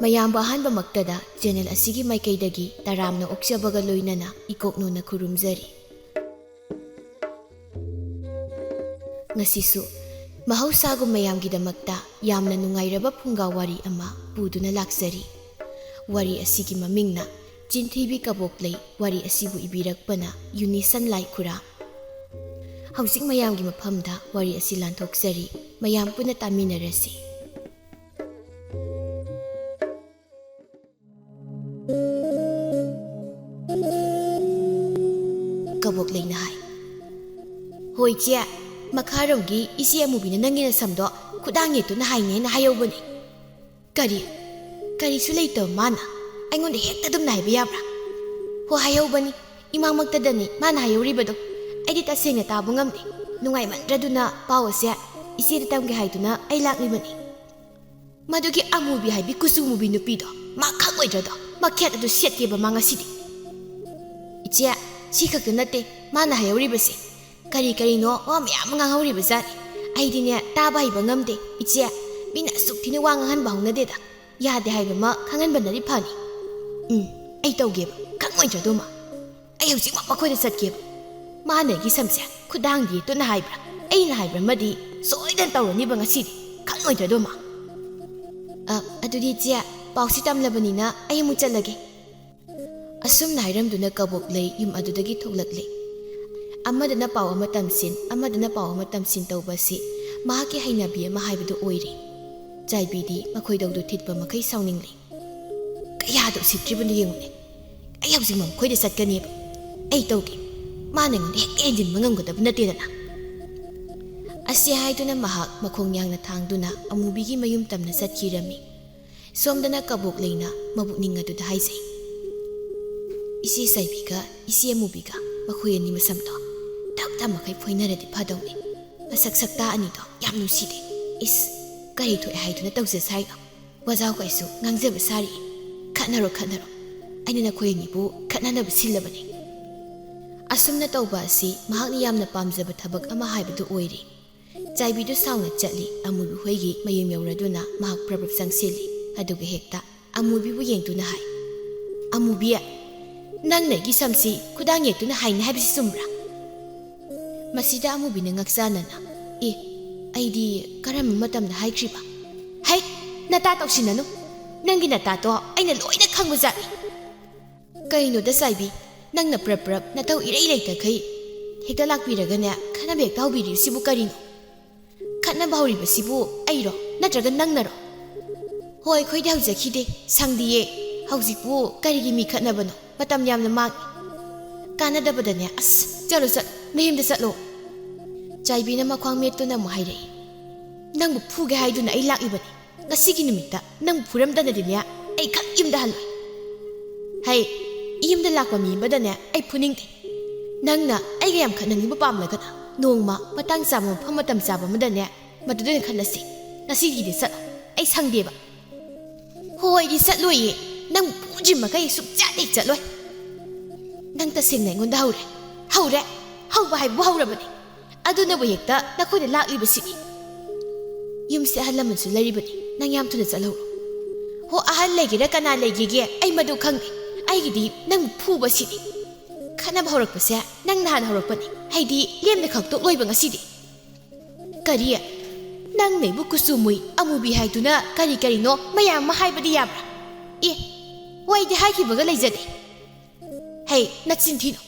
ꯃꯌꯥꯝꯕ ꯑꯍꯥꯟꯕꯃꯛꯇꯗ ꯆꯦꯅꯦꯜ ꯑꯁꯤꯒꯤ ꯃꯥꯏꯀꯩꯗꯒꯤ ꯇꯔꯥꯝꯅ ꯑꯣꯛꯆꯕꯒ ꯂꯣꯏꯅꯅ ꯏꯀꯣꯛꯅꯨꯅ ꯈꯨꯔꯨꯝꯖꯔꯤ꯫ ꯉꯁꯤꯁꯨ ꯃꯍꯧꯁꯥꯒꯨꯝ ꯃꯌꯥꯝꯒꯤꯗꯃꯛꯇ ꯌꯥꯝꯅ ꯅꯨꯡꯉꯥꯏꯔꯕ ꯐꯨꯡꯒꯥ ꯋꯥꯔꯤ ꯑꯃ ꯄꯨꯗꯨꯅ ꯂꯥꯛꯆꯔꯤ꯫ ꯋꯥꯔꯤ ꯑꯁꯤꯒꯤ ꯃꯃꯤꯡꯅ ꯆꯤꯟꯊꯤꯕꯤ ꯀꯕꯣꯛꯂꯩ, ꯋꯥꯔꯤ ꯑꯁꯤꯕꯨ ꯏꯕꯤꯔꯛꯄꯅ ꯌꯨꯅꯤꯁꯟ ꯂꯥꯏꯈꯨꯔꯥ꯫ ꯍꯧꯖꯤꯛ ꯃꯌꯥꯝꯒꯤ ꯃꯐꯝꯗ ꯋꯥꯔꯤ ꯑꯁꯤ ꯂꯥꯟꯊꯣꯛꯆꯔꯤ, ꯃꯌꯥꯝ ꯄꯨꯟꯅ ꯇꯥꯃꯤꯟꯅꯔꯁꯤ꯫ ꯀꯕꯣꯛꯂꯩꯅ ꯍꯥꯏ, ꯍꯣꯏ ꯏꯆꯦ, ꯃꯈꯥꯔꯣꯝꯒꯤ ꯏꯆꯦ ꯑꯃꯨꯕꯤꯅ ꯅꯪꯒꯤ ꯅꯁꯝꯗꯣ ꯈꯨꯗꯥꯡ ꯌꯦꯠꯇꯨꯅ ꯍꯥꯏꯅꯦꯅ ꯍꯥꯏꯍꯧꯕꯅꯤ꯫ ꯀꯔꯤꯁꯨ ꯂꯩꯇꯕ ꯃꯥꯅ ꯑꯩꯉꯣꯟꯗ ꯍꯦꯛꯇ ꯑꯗꯨꯝꯅ ꯍꯥꯏꯕ ꯌꯥꯕ꯭ꯔꯥ? ꯍꯣ ꯍꯥꯏꯍꯧꯕꯅꯤ, ꯏꯃꯥꯃꯛꯇꯗꯅꯤ ꯃꯥꯅ ꯍꯥꯏꯍꯧꯔꯤꯕꯗꯣ꯫ ꯑꯩꯗꯤ ꯇꯁꯦꯡꯅ ꯇꯥꯕ ꯉꯝꯗꯦ꯫ ꯅꯨꯡꯉꯥꯏꯃꯟꯗ꯭ꯔꯗꯨꯅ ꯄꯥꯎ ꯑꯁꯦ ꯏꯆꯦꯗ ꯇꯝꯒꯦ ꯍꯥꯏꯗꯨꯅ ꯑꯩ ꯂꯥꯛꯂꯤꯕꯅꯤ꯫ ꯃꯗꯨꯒꯤ ꯑꯃꯨꯕꯤ ꯍꯥꯏꯕꯤ ꯀꯨꯆꯨ ꯃꯨꯕꯤ ꯅꯨꯄꯤꯗꯣ ꯃꯥ ꯈꯪꯉꯣꯏꯗ꯭ꯔꯗꯣ ꯃꯈꯦꯠ ꯑꯗꯨ ꯁꯦꯠꯀꯦꯕ ꯃꯥ ꯉꯁꯤꯗꯤ꯫ ꯏꯆꯦ, ꯁꯤ ꯈꯛꯇ ꯅꯠꯇꯦ ꯃꯥꯅ ꯍꯥꯏꯍꯧꯔꯤꯕꯁꯦ, ꯀꯔꯤꯅꯣ ꯋꯥ ꯃꯌꯥꯝ ꯑꯃ ꯉꯥꯡꯍꯧꯔꯤꯕ ꯖꯥꯠꯅꯤ꯫ ꯑꯩꯗꯤꯅꯦ ꯇꯥꯕ ꯍꯩꯕ ꯉꯝꯗꯦ ꯏꯆꯦ, ꯃꯤꯅ ꯑꯁꯨꯛ ꯊꯤꯅ ꯋꯥ ꯉꯥꯡꯍꯟꯕ ꯍꯧꯅꯗꯦꯗ꯫ ꯌꯥꯗꯦ ꯍꯥꯏꯕ ꯑꯃ ꯈꯪꯍꯟꯕꯅꯗꯤ ꯐꯅꯤ꯫ ꯑꯩ ꯇꯧꯒꯦꯕ, ꯈꯪꯉꯣꯏꯗ꯭ꯔꯗꯣ ꯃꯥ꯫ ꯑꯩ ꯍꯧꯖꯤꯛꯃꯛ ꯃꯈꯣꯏꯗ ꯆꯠꯀꯦꯕ꯫ ꯃꯥꯅ ꯑꯩꯒꯤ ꯁꯝꯁꯦ ꯈꯨꯗꯥꯡ ꯌꯦꯠꯇꯨꯅ ꯍꯥꯏꯕ꯭ꯔꯥ, ꯑꯩꯅ ꯍꯥꯏꯕ꯭ꯔꯥ ꯑꯃꯗꯤ ꯁꯣꯏꯗꯅ ꯇꯧꯔꯅꯤꯕ ꯉꯁꯤꯗꯤ, ꯈꯪꯉꯣꯏꯗ꯭ꯔꯗꯣ ꯃꯥ꯫ ꯑꯗꯨꯗꯤ ꯏꯆꯦ, ꯄꯥꯎꯁꯤ ꯇꯝꯂꯕꯅꯤꯅ ꯑꯩ ꯑꯃꯨꯛ ꯆꯠꯂꯒꯦ꯫ ꯑꯁꯨꯝꯅ ꯍꯥꯏꯔꯝꯗꯨꯅ ꯀꯕꯣꯛꯂꯩ ꯌꯨꯝ ꯑꯗꯨꯗꯒꯤ ꯊꯣꯛꯂꯛꯂꯦ꯫ ꯑꯃꯗꯅ ꯄꯥꯎ ꯑꯃ ꯇꯝꯁꯤꯟ, ꯑꯃꯗꯅ ꯄꯥꯎ ꯑꯃ ꯇꯝꯁꯤꯟ ꯇꯧꯕ ꯑꯁꯤ ꯃꯍꯥꯛꯀꯤ ꯍꯩꯅꯕꯤ ꯑꯃ ꯍꯥꯏꯕꯗꯨ ꯑꯣꯏꯔꯤ꯫ ꯆꯥꯏꯕꯤꯗꯤ ꯃꯈꯣꯏꯗꯧꯗꯨ ꯊꯤꯠꯄ ꯃꯈꯩ ꯁꯥꯎꯅꯤꯡꯂꯤ꯫ ꯀꯌꯥꯗ ꯎꯁꯤꯠꯇ꯭ꯔꯤꯕꯅꯣ ꯌꯦꯡꯉꯨꯅꯦ꯫ ꯑꯩ ꯍꯧꯖꯤꯛꯃꯛ ꯃꯈꯣꯏꯗ ꯆꯠꯀꯅꯦꯕ꯫ ꯑꯩ ꯇꯧꯒꯦ, ꯃꯥꯅ ꯑꯩꯉꯣꯟꯗ ꯍꯦꯛꯇ ꯍꯦꯟꯖꯤꯟꯕ ꯉꯝꯒꯗꯕ ꯅꯠꯇꯦꯗꯅ꯫ ꯑꯁꯤ ꯍꯥꯏꯗꯨꯅ ꯃꯍꯥꯛ ꯃꯈꯣꯡ ꯌꯥꯡꯅ ꯊꯥꯡꯗꯨꯅ ꯑꯃꯨꯕꯤꯒꯤ ꯃꯌꯨꯝ ꯇꯝꯅ ꯆꯠꯈꯤꯔꯝꯃꯤ꯫ ꯁꯣꯝꯗꯅ ꯀꯕꯣꯛꯂꯩꯅ ꯃꯕꯨꯛꯅꯤꯡ ꯑꯗꯨꯗ ꯍꯥꯏꯖꯩ, ꯏꯆꯦ ꯆꯥꯏꯕꯤꯒ ꯏꯆꯦ ꯑꯃꯨꯕꯤꯒ ꯃꯈꯣꯏ ꯑꯅꯤ ꯃꯁꯝꯗꯣ ꯇꯞ ꯃꯈꯩ ꯐꯣꯏꯅꯔꯗꯤ ꯐꯗꯧꯅꯤ꯫ ꯃꯁꯛ ꯁꯛꯇꯥ ꯑꯅꯤꯗꯣ ꯌꯥꯝ ꯅꯨꯡꯁꯤꯗꯦ꯫ ꯏꯁ, ꯀꯔꯤ ꯊꯣꯛꯑꯦ ꯍꯥꯏꯗꯨꯅ ꯇꯧꯖ ꯁꯥꯏꯅꯣ? ꯋꯥꯖꯥꯎ ꯀꯩꯁꯨ ꯉꯥꯡꯖꯕ ꯁꯥꯔꯤ꯫ ꯈꯠꯅꯔꯣ, ꯑꯩꯅ ꯅꯈꯣꯏ ꯑꯅꯤꯕꯨ ꯈꯠꯅꯅꯕ ꯁꯤꯜꯂꯕꯅꯤ꯫ ꯑꯁꯨꯝꯅ ꯇꯧꯕ ꯑꯁꯤ ꯃꯍꯥꯛꯅ ꯌꯥꯝꯅ ꯄꯥꯝꯖꯕ ꯊꯕꯛ ꯑꯃ ꯍꯥꯏꯕꯗꯨ ꯑꯣꯏꯔꯤ꯫ ꯆꯥꯏꯕꯤꯗꯨ ꯁꯥꯎꯅ ꯆꯠꯂꯤ꯫ ꯑꯃꯨꯕꯤ ꯍꯣꯏꯒꯤ ꯃꯌꯨꯝ ꯌꯧꯔꯗꯨꯅ ꯃꯍꯥꯛ ꯄ꯭ꯔꯕ ꯆꯪꯁꯤꯜꯂꯤ꯫ ꯑꯗꯨꯒ ꯍꯦꯛꯇ ꯑꯃꯨꯕꯤꯕꯨ ꯌꯦꯡꯗꯨꯅ ꯍꯥꯏ, ꯑꯃꯨꯕꯤ, ꯅꯪꯅ ꯑꯩꯒꯤ ꯁꯝꯁꯤ ꯈꯨꯗꯥꯡ ꯌꯦꯛꯇꯨꯅ ꯍꯥꯏꯅꯤ ꯍꯥꯏꯕꯁꯤ ꯆꯨꯝꯕ꯭ꯔꯥ? ꯃꯁꯤꯗ ꯑꯃꯨꯕꯤꯅ ꯉꯛꯆꯥꯅꯅ, ꯑꯩꯗꯤ ꯀꯔꯝꯕ ꯃꯇꯝꯗ ꯍꯥꯏꯈ꯭ꯔꯤꯕ? ꯍꯩ, ꯅꯇꯥ ꯇꯧꯁꯤꯟꯅꯅꯨ꯫ ꯅꯪꯒꯤ ꯅꯇꯥꯗꯣ ꯑꯩꯅ ꯂꯣꯏꯅ ꯈꯪꯕ ꯖꯥꯠꯅꯤ꯫ ꯀꯩꯅꯣꯗ ꯆꯥꯏꯕꯤ, ꯅꯪꯅ ꯄ꯭ꯔꯞ ꯅꯊꯧ ꯏꯔꯩ ꯂꯩꯇꯈꯩ ꯍꯦꯛꯇ ꯂꯥꯛꯄꯤꯔꯒꯅꯦ ꯈꯠꯅꯕ ꯍꯦꯛꯇ ꯍꯧꯕꯤꯔꯤꯕꯁꯤꯕꯨ ꯀꯔꯤꯅꯣ? ꯈꯠꯅꯕ ꯍꯧꯔꯤꯕꯁꯤꯕꯨ ꯑꯩꯔꯣ ꯅꯠꯇ꯭ꯔꯒ ꯅꯪꯅꯔꯣ? ꯍꯣꯏ, ꯑꯩꯈꯣꯏꯗꯤ ꯍꯧꯖꯈꯤꯗꯦ, ꯁꯪꯗꯤꯌꯦ꯫ ꯍꯧꯖꯤꯛꯄꯨ ꯀꯔꯤꯒꯤ ꯃꯤ ꯈꯠꯅꯕꯅꯣ? ꯃꯇꯝ ꯌꯥꯝꯅ ꯃꯥꯡꯉꯤ꯫ ꯀꯥꯟꯅꯗꯕꯗꯅꯦ, ꯆꯠꯂꯣ, ꯃꯌꯨꯝꯗ ꯆꯠꯂꯣ꯫ ꯆꯥꯏꯕꯤꯅ ꯃꯈ꯭ꯋꯥꯡ ꯃꯦꯠꯇꯨꯅ ꯑꯃꯨꯛ ꯍꯥꯏꯔꯛꯏ, ꯅꯪꯕꯨ ꯐꯨꯒꯦ ꯍꯥꯏꯗꯨꯅ ꯑꯩ ꯂꯥꯛꯂꯤꯕꯅꯤ꯫ ꯉꯁꯤꯒꯤ ꯅꯨꯃꯤꯠꯇ ꯅꯪꯕꯨ ꯐꯨꯔꯝꯗꯅꯗꯤꯅꯦ ꯑꯩ ꯈꯛ ꯌꯨꯝꯗ ꯍꯜꯂꯣꯏ꯫ ꯍꯩ, ꯌꯨꯝꯗ ꯂꯥꯛꯄ ꯃꯤ ꯑꯃꯗꯅꯦ ꯑꯩ ꯐꯨꯅꯤꯡꯗꯦ꯫ ꯅꯪꯅ ꯑꯩꯒ ꯌꯥꯝ ꯈꯠꯅꯅꯤꯡꯕ ꯄꯥꯝꯂꯒꯅ ꯅꯣꯡꯃ ꯃꯇꯥꯡ ꯆꯥꯕ ꯃꯐꯝ ꯃꯇꯝ ꯆꯥꯕ ꯑꯃꯗꯅꯦ ꯃꯗꯨꯗ ꯑꯣꯏꯅ ꯈꯠꯅꯁꯤ꯫ ꯉꯁꯤꯒꯤꯗꯤ ꯆꯠꯂꯣ, ꯑꯩ ꯁꯪꯗꯦꯕ꯫ ꯍꯣꯏ, ꯑꯩꯗꯤ ꯆꯠꯂꯣꯏꯌꯦ꯫ ꯅꯪ ꯐꯨꯗ꯭ꯔꯤ ꯃꯈꯩ ꯁꯨꯡꯆꯠ ꯍꯦꯛ ꯆꯠꯂꯣꯏ꯫ ꯅꯪ ꯇꯁꯦꯡꯅ ꯑꯩꯉꯣꯟꯗ ꯍꯧꯔꯦ꯫ ꯍꯧꯕ ꯍꯥꯏꯕꯨ ꯍꯧꯔꯕꯅꯤ꯫ ꯑꯗꯨꯅꯕꯨ ꯍꯦꯛꯇ ꯅꯈꯣꯏꯗ ꯂꯥꯛꯂꯤꯕꯁꯤꯅꯤ꯫ ꯌꯨꯝꯁꯦ ꯑꯍꯜ ꯂꯃꯟꯁꯨ ꯂꯩꯔꯤꯕꯅꯤ, ꯅꯪ ꯌꯥꯝ ꯊꯨꯅ ꯆꯠꯍꯧꯔꯣ꯫ ꯍꯣ, ꯑꯍꯜ ꯂꯩꯒꯦꯔꯥ ꯀꯅꯥ ꯂꯩꯒꯦꯒꯦ ꯑꯩ ꯃꯗꯨ ꯈꯪꯗꯦ꯫ ꯑꯩꯒꯤꯗꯤ ꯅꯪ ꯐꯨꯕꯁꯤꯅꯤ꯫ ꯈꯠꯅꯕ ꯍꯧꯔꯛꯄꯁꯦ ꯅꯪ ꯅꯍꯥꯟ ꯍꯧꯔꯛꯄꯅꯤ, ꯍꯥꯏꯗꯤ ꯂꯦꯝꯅ ꯈꯛꯇꯣꯛ ꯂꯣꯏꯕ ꯉꯁꯤꯗꯤ꯫ ꯀꯔꯤ? ꯅꯪꯅ ꯑꯩꯕꯨ ꯀꯨꯆꯨ ꯃꯨꯏ, ꯑꯃꯨꯕꯤ ꯍꯥꯏꯗꯨꯅ ꯀꯔꯤꯅꯣ ꯃꯌꯥꯝ ꯑꯃ ꯍꯥꯏꯕꯗꯤ ꯌꯥꯕ꯭ꯔꯥ? ꯍꯣꯏ, ꯑꯩꯗꯤ ꯍꯥꯏꯈꯤꯕꯒ ꯂꯩꯖꯗꯦ꯫ ꯍꯩ, ꯅꯆꯤꯟ ꯊꯤꯅꯨ꯫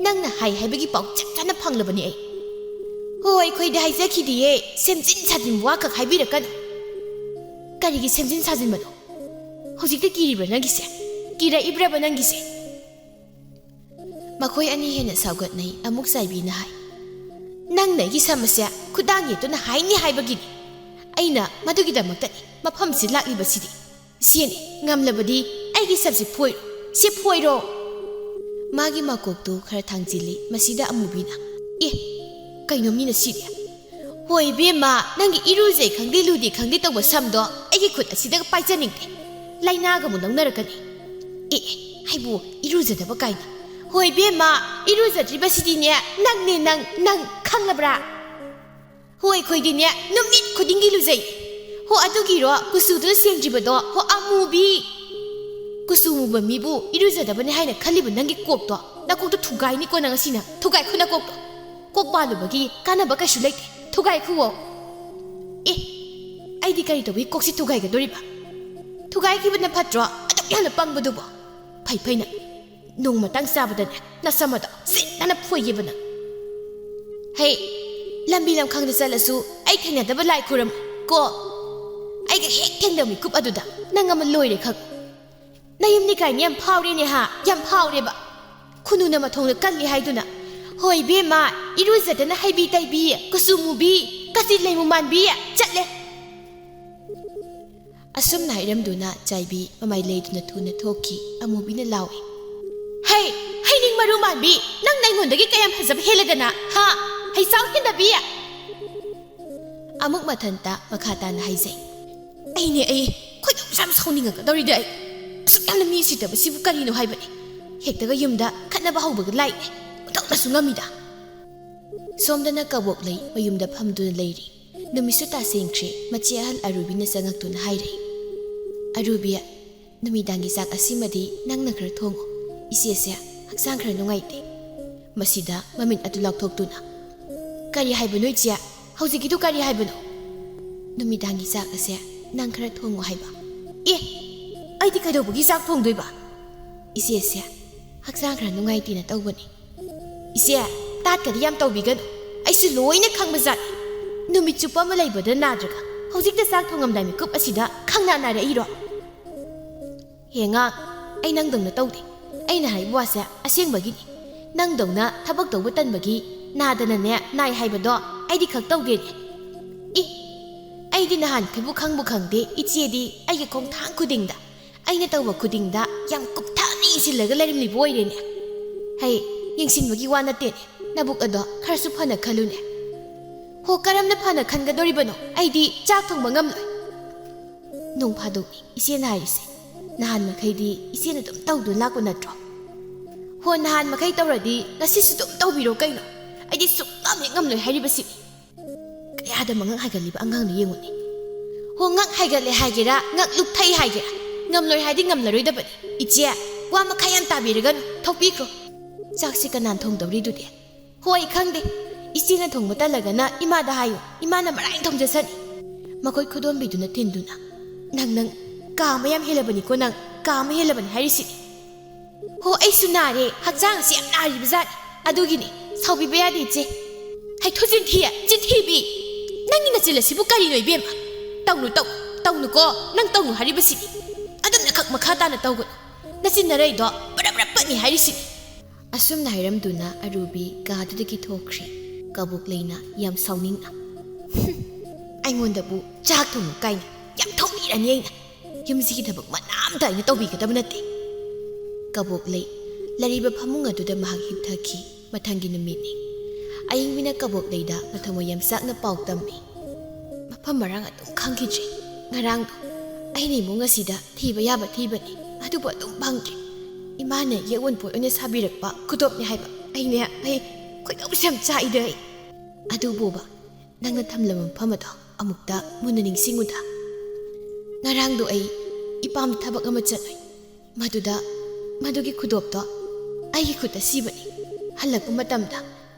ꯅꯪꯅ ꯍꯥꯏꯕꯒꯤ ꯄꯥꯎ ꯆꯞ ꯆꯥꯅ ꯐꯪꯂꯕꯅꯤ ꯑꯩ꯫ ꯍꯣꯏ, ꯑꯩꯈꯣꯏꯗꯤ ꯍꯥꯏꯖꯈꯤꯗꯤꯌꯦ꯫ ꯁꯦꯝꯖꯤꯟ ꯁꯥꯖꯤꯟꯕ ꯋꯥꯈꯛ ꯍꯥꯏꯕꯤꯔꯛꯀꯅꯨ꯫ ꯀꯔꯤꯒꯤ ꯁꯦꯝꯖꯤꯟ ꯁꯥꯖꯤꯟꯕꯅꯣ? ꯍꯧꯖꯤꯛꯇ ꯀꯤꯔꯤꯕ꯭ꯔꯥ ꯅꯪꯒꯤꯁꯦ? ꯀꯤꯔꯛꯏꯕ꯭ꯔꯕ ꯅꯪꯒꯤꯁꯦ? ꯃꯈꯣꯏ ꯑꯅꯤ ꯍꯦꯟꯅ ꯁꯥꯎꯒꯠꯅꯩ꯫ ꯑꯃꯨꯛ ꯆꯥꯏꯕꯤꯅ ꯍꯥꯏ, ꯅꯪꯅ ꯑꯩꯒꯤ ꯁꯝ ꯑꯁꯦ ꯈꯨꯗꯥꯡ ꯌꯦꯠꯇꯨꯅ ꯍꯥꯏꯅꯤ ꯍꯥꯏꯕꯒꯤꯅꯤ꯫ ꯑꯩꯅ ꯃꯗꯨꯒꯤꯗꯃꯛꯇꯅꯤ ꯃꯐꯝꯁꯤ ꯂꯥꯛꯂꯤꯕꯁꯤꯗꯤ꯫ ꯏꯆꯦꯅꯤ, ꯉꯝꯂꯕꯗꯤ ꯑꯩꯒꯤ ꯁꯝꯁꯤ ꯐꯣꯏꯔꯣ꯫ ꯁꯤ ꯐꯣꯏꯔꯣ꯫ ꯃꯥꯒꯤ ꯃꯀꯣꯛꯇꯨ ꯈꯔ ꯊꯥꯡꯖꯤꯜꯂꯤ꯫ ꯃꯁꯤꯗ ꯑꯃꯨꯕꯤꯅ, ꯀꯩꯅꯣ ꯃꯤꯅ ꯁꯤꯗꯤ? ꯍꯣꯏ ꯏꯕꯦꯝꯃ, ꯅꯪꯒꯤ ꯏꯔꯨꯖꯩ ꯈꯪꯗꯦ ꯂꯨꯗꯦ ꯈꯪꯗꯦ ꯇꯧꯕ ꯁꯝꯗꯣ ꯑꯩꯒꯤ ꯈꯨꯠ ꯑꯁꯤꯗꯒ ꯄꯥꯏꯖꯅꯤꯡꯗꯦ꯫ ꯂꯥꯏꯅꯥꯒ ꯑꯃꯨꯛ ꯂꯧꯅꯔꯛꯀꯅꯤ꯫ ꯍꯥꯏꯕꯨ ꯏꯔꯨꯖꯗꯕ ꯀꯥꯏꯅ꯫ ꯍꯣꯏ ꯏꯕꯦꯝꯃ, ꯏꯔꯨꯖꯗ꯭ꯔꯤꯕꯁꯤꯗꯤꯅꯦ ꯅꯪꯅꯦ, ꯅꯪ ꯈꯪꯂꯕ꯭ꯔꯥ? ꯍꯣꯏ, ꯑꯩꯈꯣꯏꯗꯤꯅꯦ ꯅꯨꯃꯤꯠ ꯈꯨꯗꯤꯡꯒꯤ ꯂꯨꯖꯩ꯫ Ho adugiro kusudu sengjibado ho amubi kusumu ba mibu iruzadabane haina khalibu nangi kokto nakokto thugai ni ko nangasina thugai khuna kokto kokpalu bagi kana ba kashu leite thugai khuwo e aidi kari to bi koksi thugai ga doriba thugai ki bana phatro aduk yana pangbadu bo phai na nung matang sabadane na samado sin nana phoye bana hey lambi lam khang da salasu ai thena da ba lai khuram ko ai ga hek thengda mi kup aduda nangam loire khak nayim ni kai nyam phawre ne ha yam phawre ba khunu na mathong na kalli haiduna hoi be ma iruzadana haibi taibi kusumu bi kasi leimu man bi chatle asum na iram duna chaibi mamai leiduna thuna thoki amubi na lawi hey ning maru man bi nang naingon dagi kayam hazab heladana ha hai saw hinda bi amuk mathanta makhata na haizai ai ne ai khoi dum sam sauninga ka dori dai sukam mi sita ba sibu kari no haibani hektaga yumda khatna ba hawba lai utawna sungamida somdana kabok lei mayumda phamduna leiri numisu ta sengkre machi ahal arubi na sangaktuna hairei arubia numidangi sak asimadi nangna khar thongo isese haksang khar nungaite masida mamin atu lakthokuna kari haibano chia haujikidu kari haibano numidangi sak ase nang khar thongo haiba e aidi kaidobugi sak thongdoiba isese haksang khar nungaite na tawbani ise tat kadi yam tawbiganu aisu loina khangbazat numit chupa ma leibada nadraga hojikta sak thongamdai mi kup asida khangna na re iro henga ai nang dongna tawde ai na hai bwasa aseng bagi nang dongna thabak tawba tan bagi nadana ne nai haibado aidi khak tawge ni aidi nahan khabu khangde ichedi ai ge kong thang khudingda aina tawba khudingda yam kup thani silaga lerim li boire ne hai yengsin bagi wana te nabuk ado kharsu phana khalune ho karamna phana khangadori bano aidi chak thong mangam loi nong phado ise na harise nahan makhaidi ise na dum tawdu la ko natro ho nahan makhai tawradi ngasi su dum tawbiro kaino aidi sukam ngam loi hari basi kaya da mangang haigali ba angang no yenguni ho ngak haigale haigera ngak luk thai haigera ngam loi haidi ngam laroi da bani iche wa makhayam tabiragan thokpikro chaksi kanan thong dawri du de hoi khangde isina thong mata lagana ima da hayo ima na marai thong jasani makoi khudom biduna tinduna nang ka mayam helabani ko nang ka ma helabani harisi ho ai sunare hakjang si amnari bazat adugini saubi bayadi je hai thojin thia jithibi nangi na chila sibu kari noi bema tawnu ko nang tawnu haribasi adam na khak makhata na tawgo nasin na rai do bara pani harisi asum na hiram duna arubi gadudagi thokri kabuk leina yam sauningna aingonda bu chak thong kaina yam thongni rani aina yumsigi thabak manam ta ina tawbi gadab nate kabuk lei lariba phamung aduda mahak hipthaki mathangi numini ayingbina kabuk leida mathamo yam sakna pau tammi mafam marang atum khangkiji ngarang aini munga sida thiba yaba thibani adubu atum bangji imane yewon po onya sabirakpa kudop ni haiba aine ai khoidam sam chai dai adubu ba nangna thamlam phamada amukta munna ningsinguda ngarang do ai ipam thabak ama chanoi madugi khudop to ai khuta sibani halakpa matamda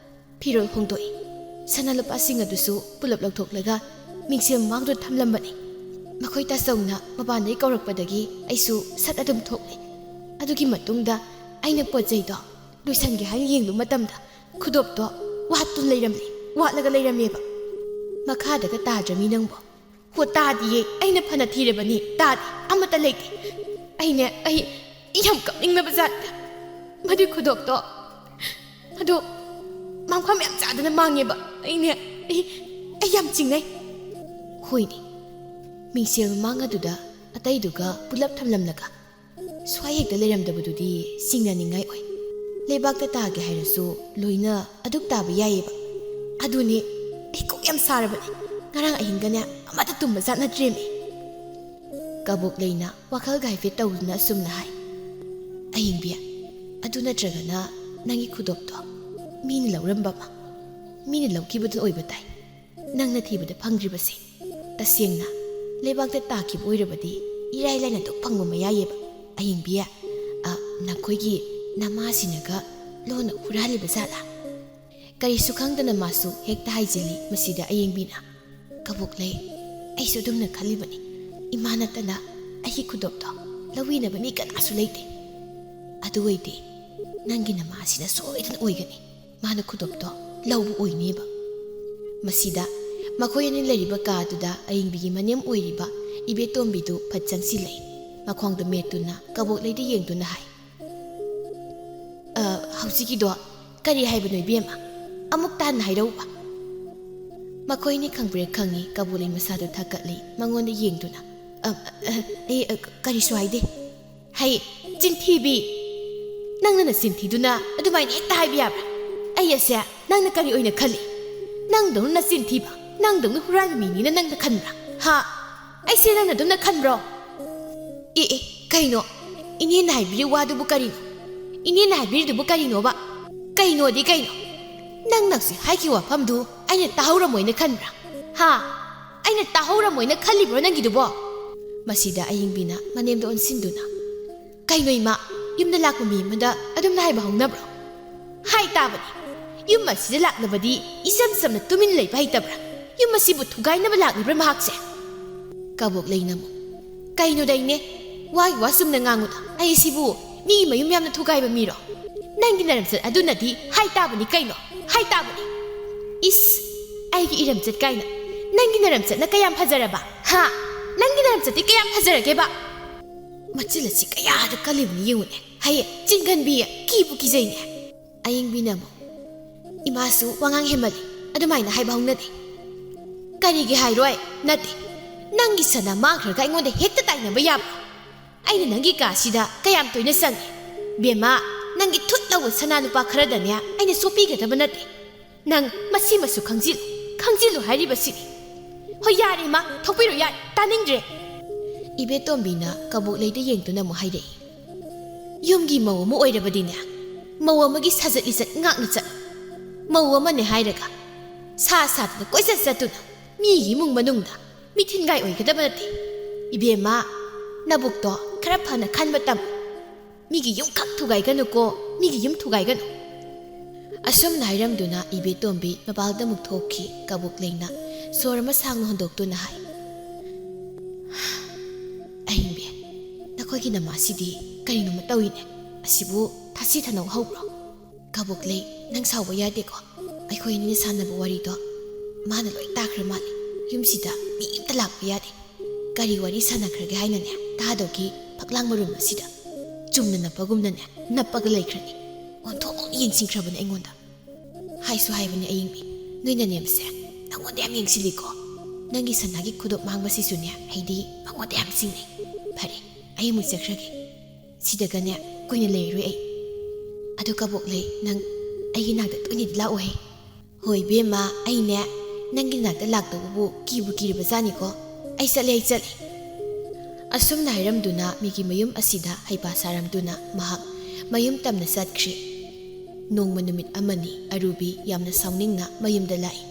phirol hongdoi sanalapa singa dusu pulap lauthoklaga mingsem mangdo thamlambani makhoi ta sauna mabanai kaurakpadagi aisu sat adum thokle adugi matungda aina pojai do luisangi han yenglu matamda khudop to watun leiramli watlaga leirameba makhada ka tadrami nangbo ho tadi aina phana thirebani tadi amata leite aina ai yam kapning na bazat madu khudop to adu mangkham yam chadana mangeba aina ai yam chingnai hoini mingsel mangaduda atai duga pulap thamlamlaga swai hekta leiramdabududi singnaningai oi lebakta tage hairasu loina aduk taba yaiba aduni ikok yam sarabani ngarang ahingana amata tumba zatna dremi kabuk leina wakhal gai fit tawna sumna hai ahingbia aduna tragana nangi khudop to mini lauramba ma mini laukibudun oibatai nangna thibada phangdribase tasengna ꯂꯩꯕꯥꯛꯇ ꯇꯥꯈꯤꯕ ꯑꯣꯏꯔꯕꯗꯤ ꯏꯔꯥꯏ ꯂꯥꯏꯅ ꯗꯨꯛ ꯐꯪꯕ ꯃꯌꯥꯏꯌꯦꯕ ꯑꯌꯦꯡꯕꯤ ꯅꯈꯣꯏꯒꯤ ꯅꯃꯥꯁꯤꯅꯒ ꯂꯣꯟꯅ ꯍꯨꯔꯥꯜꯂꯤꯕ ꯖꯥꯠꯂꯥ ꯀꯔꯤꯁꯨ ꯈꯪꯗꯅ ꯃꯥꯁꯨ ꯍꯦꯛꯇ ꯍꯥꯏꯖꯤꯜꯂꯤ ꯃꯁꯤꯗ ꯑꯌꯦꯡꯕꯤꯅ ꯀꯕꯣꯛꯂꯩ ꯑꯩꯁꯨ ꯑꯗꯨꯝꯅ ꯈꯜꯂꯤꯕꯅꯤ ꯏꯃꯥ ꯅꯠꯇꯅ ꯑꯩꯒꯤ ꯈꯨꯗꯣꯞꯇꯣ ꯂꯧꯕꯤꯅꯕ ꯃꯤ ꯀꯅꯥꯁꯨ ꯂꯩꯇꯦ ꯑꯗꯨ ꯑꯣꯏꯗꯤ ꯅꯪꯒꯤ ꯅꯃꯥꯁꯤꯅ ꯁꯣꯏꯗꯅ ꯑꯣꯏꯒꯅꯤ ꯃꯥꯅ ꯈꯨꯗꯣꯞꯇꯣ ꯂꯧꯕ ꯑꯣꯏꯅꯦꯕ ꯃꯁꯤꯗ ꯃꯈꯣꯏ ꯑꯅꯤ ꯂꯩꯔꯤꯕ ꯀꯥꯗꯨꯗ ꯑꯌꯦꯡꯕꯤꯒꯤ ꯃꯅꯦꯝ ꯑꯣꯏꯔꯤꯕ ꯏꯕꯦꯇꯣꯝꯕꯤꯗꯨ ꯐꯠ ꯆꯪꯁꯤꯜꯂꯛꯏ ꯃꯈꯣꯡꯗ ꯃꯦꯠꯇꯨꯅ ꯀꯕꯣꯛꯂꯩꯗ ꯌꯦꯡꯗꯨꯅ ꯍꯥꯏ ꯍꯧꯖꯤꯛꯀꯤꯗꯣ ꯀꯔꯤ ꯍꯥꯏꯕꯅꯣ ꯏꯕꯦꯝꯃ ꯑꯃꯨꯛ ꯇꯥꯟꯅ ꯍꯥꯏꯔꯛꯎꯕ ꯃꯈꯣꯏꯅꯤ ꯈꯪꯕ꯭ꯔꯦ ꯈꯪꯉꯤ ꯀꯕꯣꯛꯂꯩ ꯃꯁꯥꯗꯨ ꯊꯛꯀꯠꯂꯤ ꯃꯉꯣꯟꯗ ꯌꯦꯡꯗꯨꯅ ꯑꯩ ꯀꯔꯤꯁꯨ ꯍꯥꯏꯗꯦ ꯍꯩ ꯆꯤꯟꯊꯤꯕꯤ ꯅꯪꯅ ꯅꯆꯤꯟꯊꯤꯗꯨꯅ ꯑꯗꯨꯃꯥꯏꯅ ꯍꯦꯛꯇ ꯍꯥꯏꯕ ꯌꯥꯕ꯭ꯔꯥ ꯑꯩ ꯑꯁꯦ ꯅꯪꯅ ꯀꯔꯤ ꯑꯣꯏꯅ ꯈꯜꯂꯤ ꯅꯪꯗꯧꯅ ꯅꯆꯤꯟꯊꯤꯕ ꯅꯪꯗꯧꯅ ꯍꯨꯔꯥꯟꯕ ꯃꯤꯅꯤꯅ ꯅꯪꯅ ꯈꯟꯕ꯭ꯔꯥ ꯍꯥ ꯑꯩꯁꯦ ꯅꯪꯅ ꯑꯗꯨꯝꯅ ꯈꯟꯕ꯭ꯔꯣ ꯑꯦ ꯀꯩꯅꯣ ꯏꯅꯦꯅ ꯍꯥꯏꯕꯤꯔꯤ ꯋꯥꯗꯨꯕꯨ ꯀꯔꯤꯅꯣ ꯏꯅꯦꯅ ꯍꯥꯏꯕꯤꯔꯤꯗꯨꯕꯨ ꯀꯔꯤꯅꯣꯕ ꯀꯩꯅꯣꯗꯤ ꯀꯩꯅꯣ ꯅꯪꯁꯤ ꯍꯥꯏꯈꯤꯕ ꯋꯥꯐꯝꯗꯨ ꯑꯩꯅ ꯇꯥꯍꯧꯔꯝꯃꯣꯏꯅ ꯈꯟꯕ꯭ꯔꯥ ꯍꯥ ꯑꯩꯅ ꯇꯥꯍꯧꯔꯝꯃꯣꯏꯅ ꯈꯜꯂꯤꯕ꯭ꯔꯣ ꯅꯪꯒꯤꯗꯨꯕꯣ ꯃꯁꯤꯗ ꯑꯌꯦꯡꯕꯤꯅ ꯃꯅꯦꯝꯗ ꯑꯣꯟꯁꯤꯟꯗꯨꯅ ꯀꯩꯅꯣ ꯏꯃꯥ ꯌꯨꯝꯗ ꯂꯥꯛꯄ ꯃꯤ ꯑꯃꯗ ꯑꯗꯨꯝꯅ ꯍꯥꯏꯕ ꯍꯧꯅꯕ꯭ꯔꯣ ꯍꯥꯏ ꯇꯥꯕꯅꯤ ꯌꯨꯝ ꯑꯁꯤꯗ ꯂꯥꯛꯅꯕꯗꯤ ꯏꯆꯝ ꯆꯝꯅ ꯇꯨꯃꯤꯟ ꯂꯩꯕ ꯍꯩꯇꯕ꯭ꯔꯥ ꯌꯨꯝ ꯑꯁꯤꯕꯨ ꯊꯨꯒꯥꯏꯅꯕ ꯂꯥꯛꯂꯤꯕ꯭ꯔꯥ ꯃꯍꯥꯛꯁꯦ ꯀꯕꯣꯛꯂꯩꯅ ꯑꯃꯨꯛ ꯀꯩꯅꯣꯗꯩꯅꯦ ꯋꯥꯒꯤ ꯋꯥ ꯆꯨꯝꯅ ꯉꯥꯡꯉꯨꯗ ꯑꯩ ꯁꯤꯕꯨ ꯃꯤꯒꯤ ꯃꯌꯨꯝ ꯌꯥꯝꯅ ꯊꯨꯒꯥꯏꯕ ꯃꯤꯔꯣ ꯅꯪꯒꯤ ꯅꯔꯝꯆꯠ ꯑꯗꯨꯅꯗꯤ ꯍꯥꯏ ꯇꯥꯕꯅꯤ ꯀꯩꯅꯣ ꯍꯥꯏ ꯇꯥꯕꯅꯤ ꯏꯁ ꯑꯩꯒꯤ ꯏꯔꯝꯆꯠ ꯀꯥꯏꯅ ꯅꯪꯒꯤ ꯅꯔꯝꯆꯠꯅ ꯀꯌꯥꯝ ꯐꯖꯔꯕ ꯍꯥ ꯅꯪꯒꯤ ꯅꯔꯝꯆꯠꯇꯤ ꯀꯌꯥꯝ ꯐꯖꯔꯒꯦꯕ ꯃꯆꯤꯜ ꯑꯁꯤ ꯀꯌꯥꯗ ꯀꯜꯂꯤꯕꯅꯤ ꯌꯦꯡꯉꯨꯅꯦ ꯍꯌꯦ ꯆꯤꯡꯒꯟꯕꯤ ꯀꯤꯕꯨ ꯀꯤꯖꯩꯅꯦ ꯑꯌꯦꯡꯕꯤꯅ ꯑꯃꯨꯛ ꯏꯃꯥꯁꯨ ꯋꯥꯉꯥꯡ ꯍꯦꯟꯃꯜꯂꯤ ꯑꯗꯨꯃꯥꯏꯅ ꯍꯥꯏꯕ ꯍꯧꯅꯗꯦ ꯀꯔꯤꯒꯤ ꯍꯥꯏꯔꯣꯏ ꯅꯠꯇꯦ ꯅꯪꯒꯤ ꯁꯅꯥ ꯃꯥꯡꯈ꯭ꯔꯒ ꯑꯩꯉꯣꯟꯗ ꯍꯦꯛꯇ ꯇꯥꯏꯅꯕ ꯌꯥꯕ꯭ꯔꯣ ꯑꯩꯅ ꯅꯪꯒꯤ ꯀꯥꯁꯤꯗ ꯀꯌꯥꯝ ꯇꯣꯏꯅ ꯆꯪꯉꯤ ꯕꯦꯝꯃ ꯅꯪꯒꯤ ꯊꯨꯠ ꯂꯧꯕ ꯁꯅꯥ ꯅꯨꯄꯥ ꯈꯔꯗꯅꯦ ꯑꯩꯅ ꯆꯣꯞꯄꯤꯒꯗꯕ ꯅꯠꯇꯦ ꯅꯪ ꯃꯁꯤꯃꯁꯨ ꯈꯪꯖꯤꯜꯂꯨ ꯍꯥꯏꯔꯤꯕꯁꯤꯅꯤ ꯍꯣꯏ ꯌꯥꯔꯦ ꯏꯃꯥ ꯊꯣꯛꯄꯤꯔꯣ ꯌꯥꯔꯦ ꯇꯥꯅꯤꯡꯗ꯭ꯔꯦ ꯏꯕꯦꯇꯣꯝꯕꯤꯅ ꯀꯕꯣꯛꯂꯩꯗ ꯌꯦꯡꯗꯨꯅ ꯑꯃꯨꯛ ꯍꯥꯏꯔꯛꯏ ꯌꯨꯝꯒꯤ ꯃꯧ ꯑꯃ ꯑꯣꯏꯔꯕꯗꯤꯅꯦ ꯃꯧ ꯑꯃꯒꯤ ꯁꯥꯖꯠ ꯂꯤꯆꯠ ꯉꯥꯛꯅ ꯆꯠꯂꯨ ꯃꯧ ꯑꯃꯅꯦ ꯍꯥꯏꯔꯒ ꯁꯥꯗꯅ ꯀꯣꯏꯆꯠ ꯆꯠꯇꯨꯅ ꯃꯤꯒꯤ ꯏꯃꯨꯡ ꯃꯅꯨꯡꯗ ꯃꯤꯊꯤꯟꯒꯥꯏ ꯑꯣꯏꯒꯗꯕ ꯅꯠꯇꯦ ꯏꯕꯦꯝꯃ ꯅꯕꯨꯛꯇꯣ ꯈꯔ ꯐꯅ ꯈꯟꯕ ꯇꯝꯃꯨ ꯃꯤꯒꯤ ꯌꯨꯝ ꯈꯛ ꯊꯨꯒꯥꯏꯒꯅꯨꯀꯣ ꯃꯤꯒꯤ ꯌꯨꯝ ꯊꯨꯒꯥꯏꯒꯅꯨ ꯑꯁꯨꯝꯅ ꯍꯥꯏꯔꯝꯗꯨꯅ ꯏꯕꯦꯇꯣꯝꯕꯤ ꯃꯄꯥꯜꯗ ꯑꯃꯨꯛ ꯊꯣꯛꯈꯤ ꯀꯕꯣꯛꯂꯩꯅ ꯁꯣꯔ ꯑꯃ ꯁꯥꯡꯅ ꯍꯣꯟꯗꯣꯛꯇꯨꯅ ꯍꯥꯏ ꯑꯌꯦꯡꯕꯤ ꯅꯈꯣꯏꯒꯤ ꯅꯃꯥꯁꯤꯗꯤ ꯀꯔꯤꯅꯣꯃ ꯇꯧꯏꯅꯦ ꯑꯁꯤꯕꯨ ꯊꯥꯁꯤ ꯊꯅꯧ ꯍꯧꯕ꯭ꯔꯣ ꯀꯕꯣꯛꯂꯩ ꯅꯪ ꯁꯥꯎꯕ ꯌꯥꯗꯦꯀꯣ ꯑꯩꯈꯣꯏ ꯑꯅꯤꯅ ꯁꯥꯟꯅꯕ ꯋꯥꯔꯤꯗꯣ ꯃꯥꯅ ꯂꯣꯏ ꯇꯥꯈ꯭ꯔ ꯃꯥꯜꯂꯤ ꯌꯨꯝꯁꯤꯗ ꯃꯤ ꯑꯃꯇ ꯂꯥꯛꯄ ꯌꯥꯗꯦ ꯀꯔꯤ ꯋꯥꯔꯤ ꯁꯥꯟꯅꯈ꯭ꯔꯒꯦ ꯍꯥꯏꯅꯅꯦ ꯇꯥꯗꯧꯒꯤ ꯐꯛꯂꯥꯡ ꯃꯔꯨꯝ ꯑꯁꯤꯗ ꯆꯨꯝꯅ ꯅꯞꯄꯒꯨꯝꯅꯅꯦ ꯅꯞꯄꯒ ꯂꯩꯈ꯭ꯔꯅꯤ ꯑꯣꯟꯊꯣꯛꯅ ꯌꯦꯡꯁꯤꯟꯈ꯭ꯔꯕꯅꯦ ꯑꯩꯉꯣꯟꯗ ꯍꯥꯏꯁꯨ ꯍꯥꯏꯕꯅꯦ ꯑꯌꯦꯡꯕꯤ ꯅꯣꯏ ꯅꯅꯦꯝꯁꯦ ꯅꯪꯉꯣꯟꯗ ꯌꯥꯝ ꯌꯦꯡꯁꯤꯜꯂꯤꯀꯣ ꯅꯪꯒꯤ ꯁꯅꯥꯒꯤ ꯈꯨꯗꯣꯞ ꯃꯥꯡꯕꯁꯤꯁꯨꯅꯦ ꯑꯩꯗꯤ ꯃꯉꯣꯟꯗ ꯌꯥꯝ ꯆꯤꯡꯅꯩ ꯐꯔꯦ ꯑꯩ ꯑꯃꯨꯛ ꯆꯠꯈ꯭ꯔꯒꯦ ꯁꯤꯗꯒꯅꯦ ꯀꯨꯏꯅ ꯂꯩꯔꯣꯏ ꯑꯩ ꯑꯗꯨ ꯀꯕꯣꯛꯂꯩ ꯅꯪ ꯑꯩꯒꯤ ꯅꯥꯛꯇ ꯇꯣꯏꯅꯗꯤ ꯂꯥꯛꯑꯣꯍꯦ ꯍꯣꯏ ꯕꯦꯝꯃ ꯑꯩꯅꯦ ꯅꯪꯒꯤ ꯅꯥꯛꯇ ꯂꯥꯛꯇꯧꯕꯕꯨ ꯀꯤꯕꯨ ꯀꯤꯔꯕꯖꯥꯠꯅꯤꯀꯣ ꯑꯩ ꯆꯠꯂꯦ ꯑꯁꯨꯝꯅ ꯍꯥꯏꯔꯝꯗꯨꯅ ꯃꯤꯒꯤ ꯃꯌꯨꯝ ꯑꯁꯤꯗ ꯍꯩꯄꯥ ꯁꯥꯔꯝꯗꯨꯅ ꯃꯍꯥꯛ ꯃꯌꯨꯝ ꯇꯝꯅ ꯆꯠꯈ꯭ꯔꯦ ꯅꯣꯡꯃ ꯅꯨꯃꯤꯠ ꯑꯃꯅꯤ ꯑꯔꯨꯕꯤ ꯌꯥꯝꯅ ꯁꯥꯎꯅꯤꯡꯅ ꯃꯌꯨꯝꯗ ꯂꯥꯛꯏ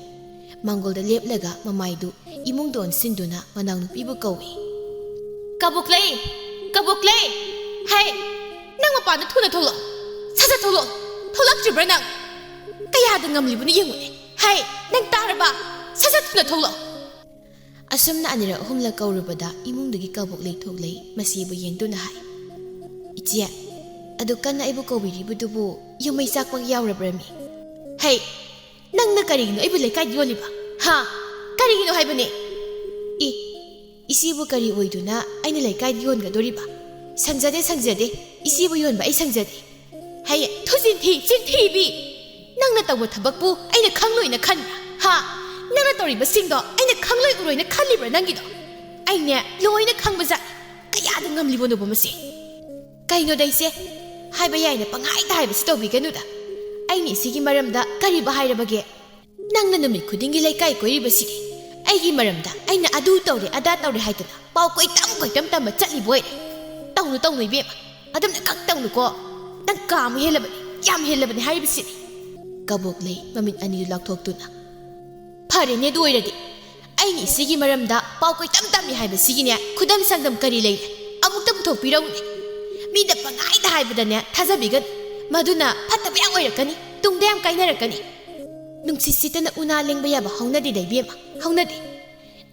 ꯃꯥꯡꯒꯣꯜꯗ ꯂꯦꯞꯂꯒ ꯃꯃꯥꯏꯗꯨ ꯏꯃꯨꯡꯗ ꯑꯣꯟꯁꯤꯟꯗꯨꯅ ꯃꯅꯥꯎꯅꯨꯄꯤꯕꯨ ꯀꯧꯏ ꯀꯕꯣꯛꯂꯩ ꯍꯩ ꯅꯪ ꯃꯄꯥꯟꯗ ꯊꯨꯅ ꯊꯣꯛꯂꯛꯑꯣ ꯁꯠ ꯊꯣꯛꯂꯛꯑꯣ ꯊꯣꯛꯂꯛꯇ꯭ꯔꯤꯕ꯭ꯔꯥ ꯅꯪ ꯀꯌꯥꯗ ꯉꯝꯂꯤꯕꯅꯣ ꯌꯦꯡꯉꯨꯅꯦ ꯍꯩ ꯅꯪ ꯇꯥꯔꯕ ꯁꯠ ꯊꯨꯅ ꯊꯣꯛꯂꯛꯑꯣ ꯑꯁꯨꯝꯅ ꯑꯅꯤꯔꯛ ꯑꯍꯨꯝꯂꯛ ꯀꯧꯔꯨꯕꯗ ꯏꯃꯨꯡꯗꯒꯤ ꯀꯕꯣꯛꯂꯩ ꯊꯣꯛꯂꯛꯏ ꯃꯁꯤꯕꯨ ꯌꯦꯡꯗꯨꯅ ꯍꯥꯏ ꯏꯆꯦ ꯑꯗꯨ ꯀꯟꯅ ꯑꯩꯕꯨ ꯀꯧꯕꯤꯔꯤꯕꯗꯨꯕꯨ ꯌꯨꯝꯃꯩ ꯆꯥꯛꯄꯒ ꯌꯥꯎꯔꯕ꯭ꯔꯃꯤ ꯍꯩ ꯅꯪꯅ ꯀꯔꯤꯒꯤꯅꯣ ꯑꯩꯕꯨ ꯂꯩꯀꯥꯏꯗ ꯌꯣꯜꯂꯤꯕ ꯍꯥ ꯀꯔꯤꯒꯤꯅꯣ ꯍꯥꯏꯕꯅꯦ ꯏꯆꯦꯕꯨ ꯀꯔꯤ ꯑꯣꯏꯗꯨꯅ ꯑꯩꯅ ꯂꯩꯀꯥꯏꯗ ꯌꯣꯟꯒꯗꯣꯔꯤꯕ ꯁꯪꯖꯗꯦ ꯏꯆꯦꯕು ꯌꯣꯟꯕ ꯑꯩ ꯁꯪꯖꯗꯦ ꯍꯩ ꯆꯤꯟꯊꯤꯕꯤ ꯅꯪꯅ ꯇꯧꯕ ꯊꯕꯛꯄꯨ ꯑꯩꯅ ꯈꯪꯂꯣꯏꯅ ꯈꯟꯕ꯭ꯔꯥ ꯍꯥ ꯅꯪꯅ ꯇꯧꯔꯤꯕꯁꯤꯡꯗꯣ ꯑꯩꯅ ꯈꯪꯂꯣꯏ ꯎꯔꯣꯏꯅ ꯈꯜꯂꯤꯕ꯭ꯔꯥ ꯅꯪꯒꯤꯗꯣ ꯑꯩꯅꯦ ꯂꯣꯏꯅ ꯈꯪꯕꯖꯥꯠꯅꯤ ꯀꯌꯥꯗ ꯉꯝꯂꯤꯕꯅꯣꯕ ꯃꯁꯤ ꯀꯩꯅꯣꯗ ꯏꯆꯦ ꯍꯥꯏꯕ ꯌꯥꯏꯅ ꯄꯪꯍꯥꯏꯗ ꯍꯥꯏꯕꯁꯤ ꯇꯧꯕꯤꯒꯅꯨꯗ ꯑꯩꯅ ꯏꯆꯦꯒꯤ ꯃꯔꯝꯗ ꯀꯔꯤꯕꯨ ꯍꯥꯏꯔꯕꯒꯦ ꯅꯪꯅ ꯅꯨꯃꯤꯠ ꯈꯨꯗꯤꯡꯒꯤ ꯂꯩꯀꯥꯏ ꯀꯣꯏꯔꯤꯕꯁꯤꯗꯤ ꯑꯩꯒꯤ ꯃꯔꯝꯗ ꯑꯩꯅ ꯑꯗꯨ ꯇꯧꯔꯦ ꯑꯗꯥ ꯇꯧꯔꯦ ꯍꯥꯏꯗꯅ ꯄꯥꯎ ꯀꯣꯏꯇꯝ ꯇꯝꯕ ꯆꯠꯂꯤꯕ ꯑꯣꯏꯔꯦ ꯇꯧꯅꯨ ꯏꯕꯦꯝꯃ ꯑꯗꯨꯝꯅ ꯀꯛ ꯇꯧꯅꯨꯀꯣ ꯅꯪ ꯀꯥꯃ ꯍꯦꯜꯂꯕꯅꯤ ꯌꯥꯝ ꯍꯦꯜꯂꯕꯅꯤ ꯍꯥꯏꯔꯤꯕꯁꯤꯅꯤ ꯀꯕꯣꯛꯂꯩ ꯃꯃꯤꯠ ꯑꯅꯤꯗꯨ ꯂꯥꯎꯊꯣꯛꯇꯨꯅ ꯐꯔꯦꯅꯦ ꯑꯗꯨ ꯑꯣꯏꯔꯗꯤ ꯑꯩꯅ ꯏꯆꯦꯒꯤ ꯃꯔꯝꯗ ꯄꯥꯎ ꯀꯣꯏ ꯇꯝꯃꯤ ꯍꯥꯏꯕꯁꯤꯒꯤꯅꯦ ꯈꯨꯗꯝ ꯁꯪꯗꯝ ꯀꯔꯤ ꯂꯩꯔꯦ ꯑꯃꯨꯛꯇ ꯄꯨꯊꯣꯛꯄꯤꯔꯧꯅꯦ ꯃꯤꯗ ꯄꯪꯍꯥꯏꯗ ꯍꯥꯏꯕꯗꯅꯦ ꯊꯥꯖꯕꯤꯒꯅꯨ ꯃꯗꯨꯅ ꯐꯠꯇꯕ ꯌꯥꯝ ꯑꯣꯏꯔꯛꯀꯅꯤ ꯇꯨꯡꯗ ꯌꯥꯝ ꯀꯥꯏꯅꯔꯛꯀꯅꯤ ꯅꯨꯡꯁꯤꯠ ꯁꯤꯠꯇꯅ ꯎꯅꯥ ꯂꯦꯡꯕ ꯌꯥꯕ ꯍꯧꯅꯗꯦ ꯏꯕꯦꯝꯃ ꯍꯧꯅꯗꯦ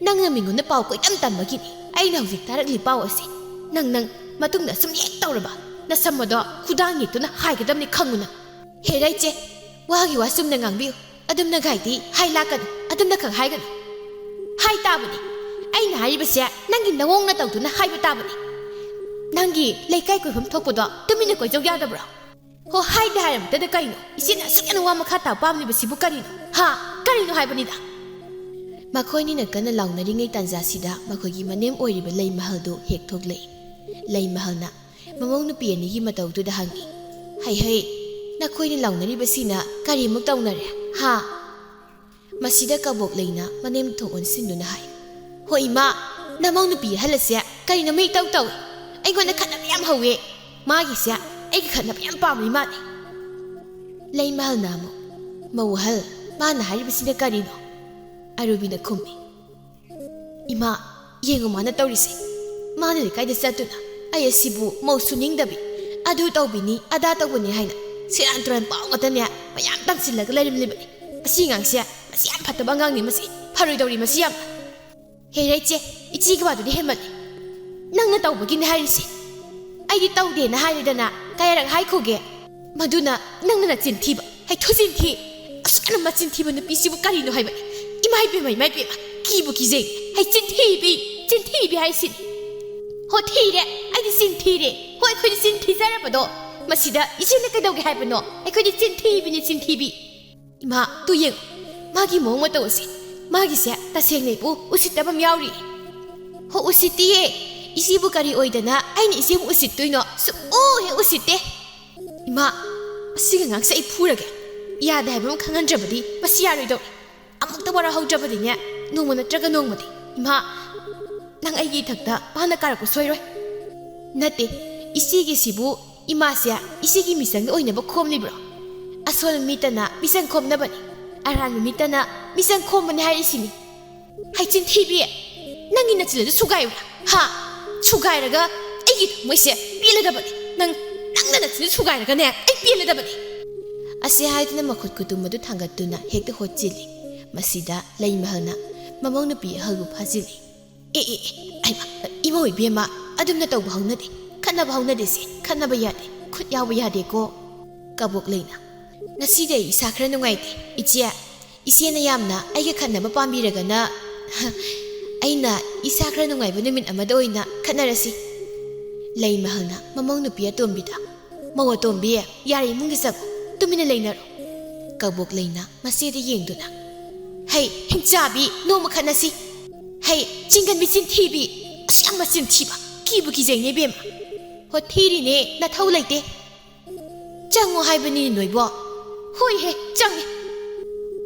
ꯅꯪꯅ ꯃꯤꯉꯣꯟꯗ ꯄꯥꯎ ꯀꯣꯏ ꯇꯝꯕꯒꯤꯅꯤ ꯑꯩꯅ ꯍꯧꯖꯤꯛ ꯇꯥꯔꯛꯂꯤ ꯄꯥꯎ ꯑꯁꯤ ꯅꯪ ꯃꯇꯨꯡꯗ ꯁꯨꯝ ꯍꯦꯛ ꯇꯧꯔꯕ ꯅꯁꯝꯃꯗꯣ ꯈꯨꯗꯥꯡ ꯌꯦꯛꯇꯨꯅ ꯍꯥꯏꯒꯗꯕꯅꯤ ꯈꯪꯉꯨꯅ ꯍꯦꯔꯥ ꯏꯆꯦ ꯋꯥꯒꯤ ꯋꯥ ꯆꯨꯝꯅ ꯉꯥꯡꯕꯤꯌꯨ ꯑꯗꯨꯝꯅ ꯒꯥꯏꯗꯤ ꯍꯥꯏ ꯂꯥꯛꯀꯅꯨ ꯑꯗꯨꯝꯅ ꯈꯛ ꯍꯥꯏꯒꯅꯨ ꯍꯥꯏ ꯇꯥꯕꯅꯤ ꯑꯩꯅ ꯍꯥꯏꯔꯤꯕꯁꯦ ꯅꯪꯒꯤ ꯅꯋꯣꯡꯅ ꯇꯧꯗꯨꯅ ꯍꯥꯏꯕ ꯇꯥꯕꯅꯤ ꯅꯪꯒꯤ ꯂꯩꯀꯥꯏ ꯀꯣꯏꯐꯝ ꯊꯣꯛꯄꯗꯣ ꯇꯨꯃꯤꯟꯅ ꯀꯣꯏꯖꯧ ꯌꯥꯗꯕ꯭ꯔꯣ ꯍꯣ ꯍꯥꯏꯗꯦ ꯍꯥꯏꯔꯝꯇꯗ ꯀꯩꯅꯣ ꯏꯆꯦꯅ ꯑꯁꯨꯛ ꯌꯥꯝꯅ ꯋꯥ ꯃꯈꯥ ꯇꯥꯕ ꯄꯥꯝꯂꯤꯕꯁꯤꯕꯨ ꯀꯔꯤꯅꯣ ꯀꯔꯤꯅꯣ ꯍꯥꯏꯕꯅꯤꯗ ꯃꯈꯣꯏꯅꯤꯅ ꯀꯟꯅ ꯂꯥꯎꯅꯔꯤꯉꯩ ꯇꯥꯟꯖꯥꯁꯤꯗ ꯃꯈꯣꯏꯒꯤ ꯃꯅꯦꯝ ꯑꯣꯏꯔꯤꯕ ꯂꯩ ꯃꯍꯜꯗꯨ ꯍꯦꯛ ꯊꯣꯛꯂꯛꯏ ꯂꯩ ꯃꯍꯜꯅ ꯃꯃꯧ ꯅꯨꯄꯤ ꯑꯅꯤꯒꯤ ꯃꯇꯧꯗꯨꯗ ꯍꯪꯉꯤ ꯍꯩ ꯅꯈꯣꯏꯅ ꯂꯥꯎꯅꯔꯤꯕꯁꯤꯅ ꯀꯔꯤꯃꯨꯛ ꯇꯧꯅꯔꯦ ꯃꯁꯤꯗ ꯀꯕꯣꯛ ꯂꯩꯅ ꯃꯅꯦꯝ ꯊꯣꯛ ꯑꯣꯟꯁꯤꯟꯗꯨꯅ ꯍꯥꯏ ꯍꯣꯏ ꯏꯃꯥ ꯅꯃꯧ ꯅꯨꯄꯤ ꯑꯍꯜ ꯑꯁꯦ ꯀꯔꯤꯅꯣ ꯃꯤ ꯏꯇꯧ ꯇꯧꯏ ꯑꯩꯉꯣꯟꯗ ꯈꯠꯅꯕ ꯌꯥꯝ ꯍꯧꯋꯦ ꯃꯥꯒꯤꯁꯦ ꯑꯩꯒꯤ ꯈꯠꯅꯕ ꯌꯥꯝ ꯄꯥꯝꯃꯤ ꯃꯥꯅꯦ ꯂꯩ ꯃꯍꯜꯅ ꯑꯃꯨꯛ ꯃꯧ ꯑꯍꯜ ꯃꯥꯅ ꯍꯥꯏꯔꯤꯕꯁꯤꯅ ꯀꯔꯤꯅꯣ ꯑꯔꯨꯕꯤꯅ ꯈꯨꯝꯃꯤ ꯏꯃꯥ ꯌꯦꯡꯉꯨ ꯃꯥꯅ ꯇꯧꯔꯤꯁꯦ ꯃꯥꯅ ꯂꯩꯀꯥꯏꯗ ꯆꯠꯇꯨꯅ ꯑꯩ ꯑꯁꯤꯕꯨ ꯃꯧꯁꯨ ꯅꯤꯡꯗꯕꯤ ꯑꯗꯨ ꯇꯧꯕꯤꯅꯤ ꯑꯗꯥ ꯇꯧꯕꯅꯤ ꯍꯥꯏꯅ ꯁꯦꯔꯥꯟ ꯇꯨꯔꯥꯟ ꯄꯥꯎ ꯉꯥꯛꯇꯅꯦ ꯃꯌꯥꯝ ꯇꯝꯁꯤꯜꯂꯒ ꯂꯩꯔꯝꯂꯤꯕꯅꯤ ꯑꯁꯤ ꯑꯉꯥꯡꯁꯦ ꯃꯁꯤ ꯌꯥꯝ ꯐꯠꯇꯕ ꯑꯉꯥꯡꯅꯤ ꯃꯁꯤ ꯐꯔꯣꯏꯗꯧꯔꯤ ꯃꯁꯤ ꯌꯥꯝꯅ ꯍꯦꯔꯥ ꯏꯆꯦ ꯏꯆꯦꯒꯤ ꯋꯥꯗꯨꯗꯤ ꯍꯦꯟꯃꯜꯂꯤ ꯅꯪꯅ ꯇꯧꯕꯒꯤꯅꯤ ꯍꯥꯏꯔꯤꯁꯤ ꯑꯩꯗꯤ ꯇꯧꯗꯦꯅ ꯍꯥꯏꯔꯦꯗꯅ ꯀꯌꯥꯔꯛ ꯍꯥꯏꯈꯣꯒꯦ ꯃꯗꯨꯅ ꯅꯪꯅ ꯅꯆꯤꯟ ꯊꯤꯕ ꯍꯩꯊꯨ ꯆꯤꯟꯊꯤ ꯑꯁꯨꯛ ꯌꯥꯝꯅ ꯃꯆꯤꯟ ꯊꯤꯕ ꯅꯨꯄꯤꯁꯤꯕꯨ ꯀꯔꯤꯅꯣ ꯍꯥꯏꯕꯅꯤ ꯏꯃꯥ ꯏꯄꯦꯝꯃ ꯀꯤꯕꯨ ꯀꯤꯖꯩ ꯍꯩ ꯆꯤꯟꯊꯤꯕꯤ ꯍꯥꯏꯁꯤꯅꯤ ꯍꯣ ꯊꯤꯔꯦ ꯑꯩꯗꯤ ꯆꯤꯟ ꯊꯤꯔꯦ ꯍꯣꯏ ꯑꯩꯈꯣꯏꯗꯤ ꯆꯤꯟ ꯊꯤꯖꯔꯕꯗꯣ ꯃꯁꯤꯗ ꯏꯆꯦꯅ ꯀꯩꯗꯧꯒꯦ ꯍꯥꯏꯕꯅꯣ ꯑꯩꯈꯣꯏꯗꯤ ꯆꯤꯟꯊꯤꯕꯤ ꯏꯃꯥ ꯇꯨ ꯌꯦꯡꯉꯨ ꯃꯥꯒꯤ ꯃꯑꯣꯡ ꯃꯇꯧ ꯑꯁꯤ ꯃꯥꯒꯤꯁꯦ ꯇꯁꯦꯡꯅ ꯏꯕꯨ ꯎꯁꯤꯠꯇꯕ ꯑꯃ ꯌꯥꯎꯔꯤ ꯍꯣ ꯎꯁꯤꯠꯇꯤꯌꯦ ꯏꯆꯦꯕꯨ ꯀꯔꯤ ꯑꯣꯏꯗꯅ ꯑꯩꯅ ꯏꯆꯦꯕꯨ ꯎꯁꯤꯠꯇꯣꯏꯅꯣ ꯁꯨꯛꯎ ꯍꯦꯛ ꯎꯁꯤꯠꯇꯦ ꯏꯃꯥ ꯑꯁꯤꯒ ꯉꯥꯡꯁꯦ ꯑꯩ ꯐꯨꯔꯒꯦ ꯌꯥꯗꯦ ꯍꯥꯏꯕ ꯑꯃ ꯈꯪꯍꯟꯗ꯭ꯔꯕꯗꯤ ꯃꯁꯤ ꯌꯥꯔꯣꯏꯗꯧꯔꯤ ꯑꯃꯨꯛꯇ ꯋꯥꯔꯍꯧꯗ꯭ꯔꯕꯗꯤꯅꯦ ꯅꯣꯡꯃ ꯅꯠꯇ꯭ꯔꯒ ꯅꯣꯡꯃꯗꯤ ꯏꯃꯥ ꯅꯪ ꯑꯩꯒꯤ ꯏꯊꯛꯇ ꯄꯥꯟꯅ ꯀꯥꯔꯛꯄ ꯁꯣꯏꯔꯣꯏ ꯅꯠꯇꯦ ꯏꯆꯦꯒꯤꯁꯤꯕꯨ ꯏꯃꯥꯁꯦ ꯏꯆꯦꯒꯤ ꯃꯤꯆꯪꯗ ꯑꯣꯏꯅꯕ ꯈꯣꯝꯂꯤꯕ꯭ꯔꯣ ꯑꯁꯣꯟꯕ ꯃꯤꯇꯅ ꯃꯤꯆꯪ ꯈꯣꯝꯅꯕꯅꯤ ꯑꯔꯥꯟꯕ ꯃꯤꯇꯅ ꯃꯤꯆꯪ ꯈꯣꯝꯕꯅꯤ ꯍꯥꯏꯔꯤꯁꯤನಿ ꯍꯩꯆꯤꯟ ꯊꯤꯕꯤ ꯅꯪꯒꯤ ꯅꯆꯤꯟꯗꯨ ꯁꯨꯒꯥꯏꯌꯨꯔꯥ ꯁꯨꯒꯥꯏꯔꯒ ꯑꯩꯒꯤ ꯊꯃꯣꯏꯁꯦ ꯄꯦꯜꯂꯗꯕꯅꯤ ꯅꯪꯅ ꯅꯆꯤꯟꯗꯨ ꯁꯨꯒꯥꯏꯔꯒꯅꯦ ꯑꯩ ꯄꯦꯜꯂꯗꯕꯅꯤ ꯑꯁꯤ ꯍꯥꯏꯗꯨꯅ ꯃꯈꯨꯠ ꯈꯨꯇꯨꯝ ꯑꯗꯨ ꯊꯥꯡꯒꯠꯇꯨꯅ ꯍꯦꯛꯇ ꯍꯣꯠꯆꯤꯜꯂꯤ ꯃꯁꯤꯗ ꯂꯩ ꯃꯍꯜꯅ ꯃꯃꯧ ꯅꯨꯄꯤ ꯑꯍꯜꯕꯨ ꯐꯥꯖꯤꯜꯂꯤ ꯏꯃꯧ ꯏꯕꯦꯝꯃ ꯑꯗꯨꯝꯅ ꯇꯧꯕ ꯍꯧꯅꯗꯦ ꯈꯠꯅꯕ ꯍꯧꯅꯗꯦꯁꯦ ꯈꯠꯅꯕ ꯌꯥꯗꯦ ꯈꯨꯠ ꯌꯥꯎꯕ ꯌꯥꯗꯦꯀꯣ ꯀꯕꯣꯛ ꯂꯩꯅ ꯉꯁꯤꯗꯤ ꯑꯩ ꯏꯁꯥ ꯈꯔ ꯅꯨꯡꯉꯥꯏꯇꯦ ꯏꯆꯦꯅ ꯌꯥꯝꯅ ꯑꯩꯒ ꯈꯠꯅꯕ ꯄꯥꯝꯕꯤꯔꯒꯅ ꯑꯩꯅ ꯏꯁꯥ ꯈꯔ ꯅꯨꯡꯉꯥꯏꯕ ꯅꯨꯃꯤꯠ ꯑꯃꯗ ꯑꯣꯏꯅ ꯈꯠꯅꯔꯁꯤ ꯂꯩ ꯃꯍꯜꯅ ꯃꯃꯧ ꯅꯨꯄꯤ ꯑꯇꯣꯝꯕꯤꯗ ꯃꯧ ꯑꯇꯣꯝꯕꯤ ꯌꯥꯔꯦ ꯏꯃꯨꯡꯗ ꯆꯪꯉꯨ ꯇꯨꯃꯤꯟꯅ ꯂꯩꯅꯔꯣ ꯀꯕꯣꯛ ꯂꯩꯅ ꯃꯆꯦꯗ ꯌꯦꯡꯗꯨꯅ ꯍꯩ ꯍꯤꯡꯆꯥꯕꯤ ꯅꯣꯡꯃ ꯈꯠꯅꯁꯤ ꯍꯩ ꯆꯤꯡꯒꯟꯕꯤ ꯆꯤꯟꯊꯤꯕꯤ ꯑꯁ ꯌꯥꯝ ꯃꯆꯤꯟ ꯊꯤꯕ ꯀꯤꯕꯨ ꯀꯤꯖꯩꯅꯦ ꯏꯕꯦꯝꯃ ꯍꯣ ꯊꯤꯔꯤꯅꯦ ꯅꯊꯧ ꯂꯩꯇꯦ ꯆꯪꯉꯣ ꯍꯥꯏꯕꯅꯤꯅꯦ ꯅꯣꯏꯕꯣ ꯍꯣꯏꯍꯦ ꯆꯪꯉꯦ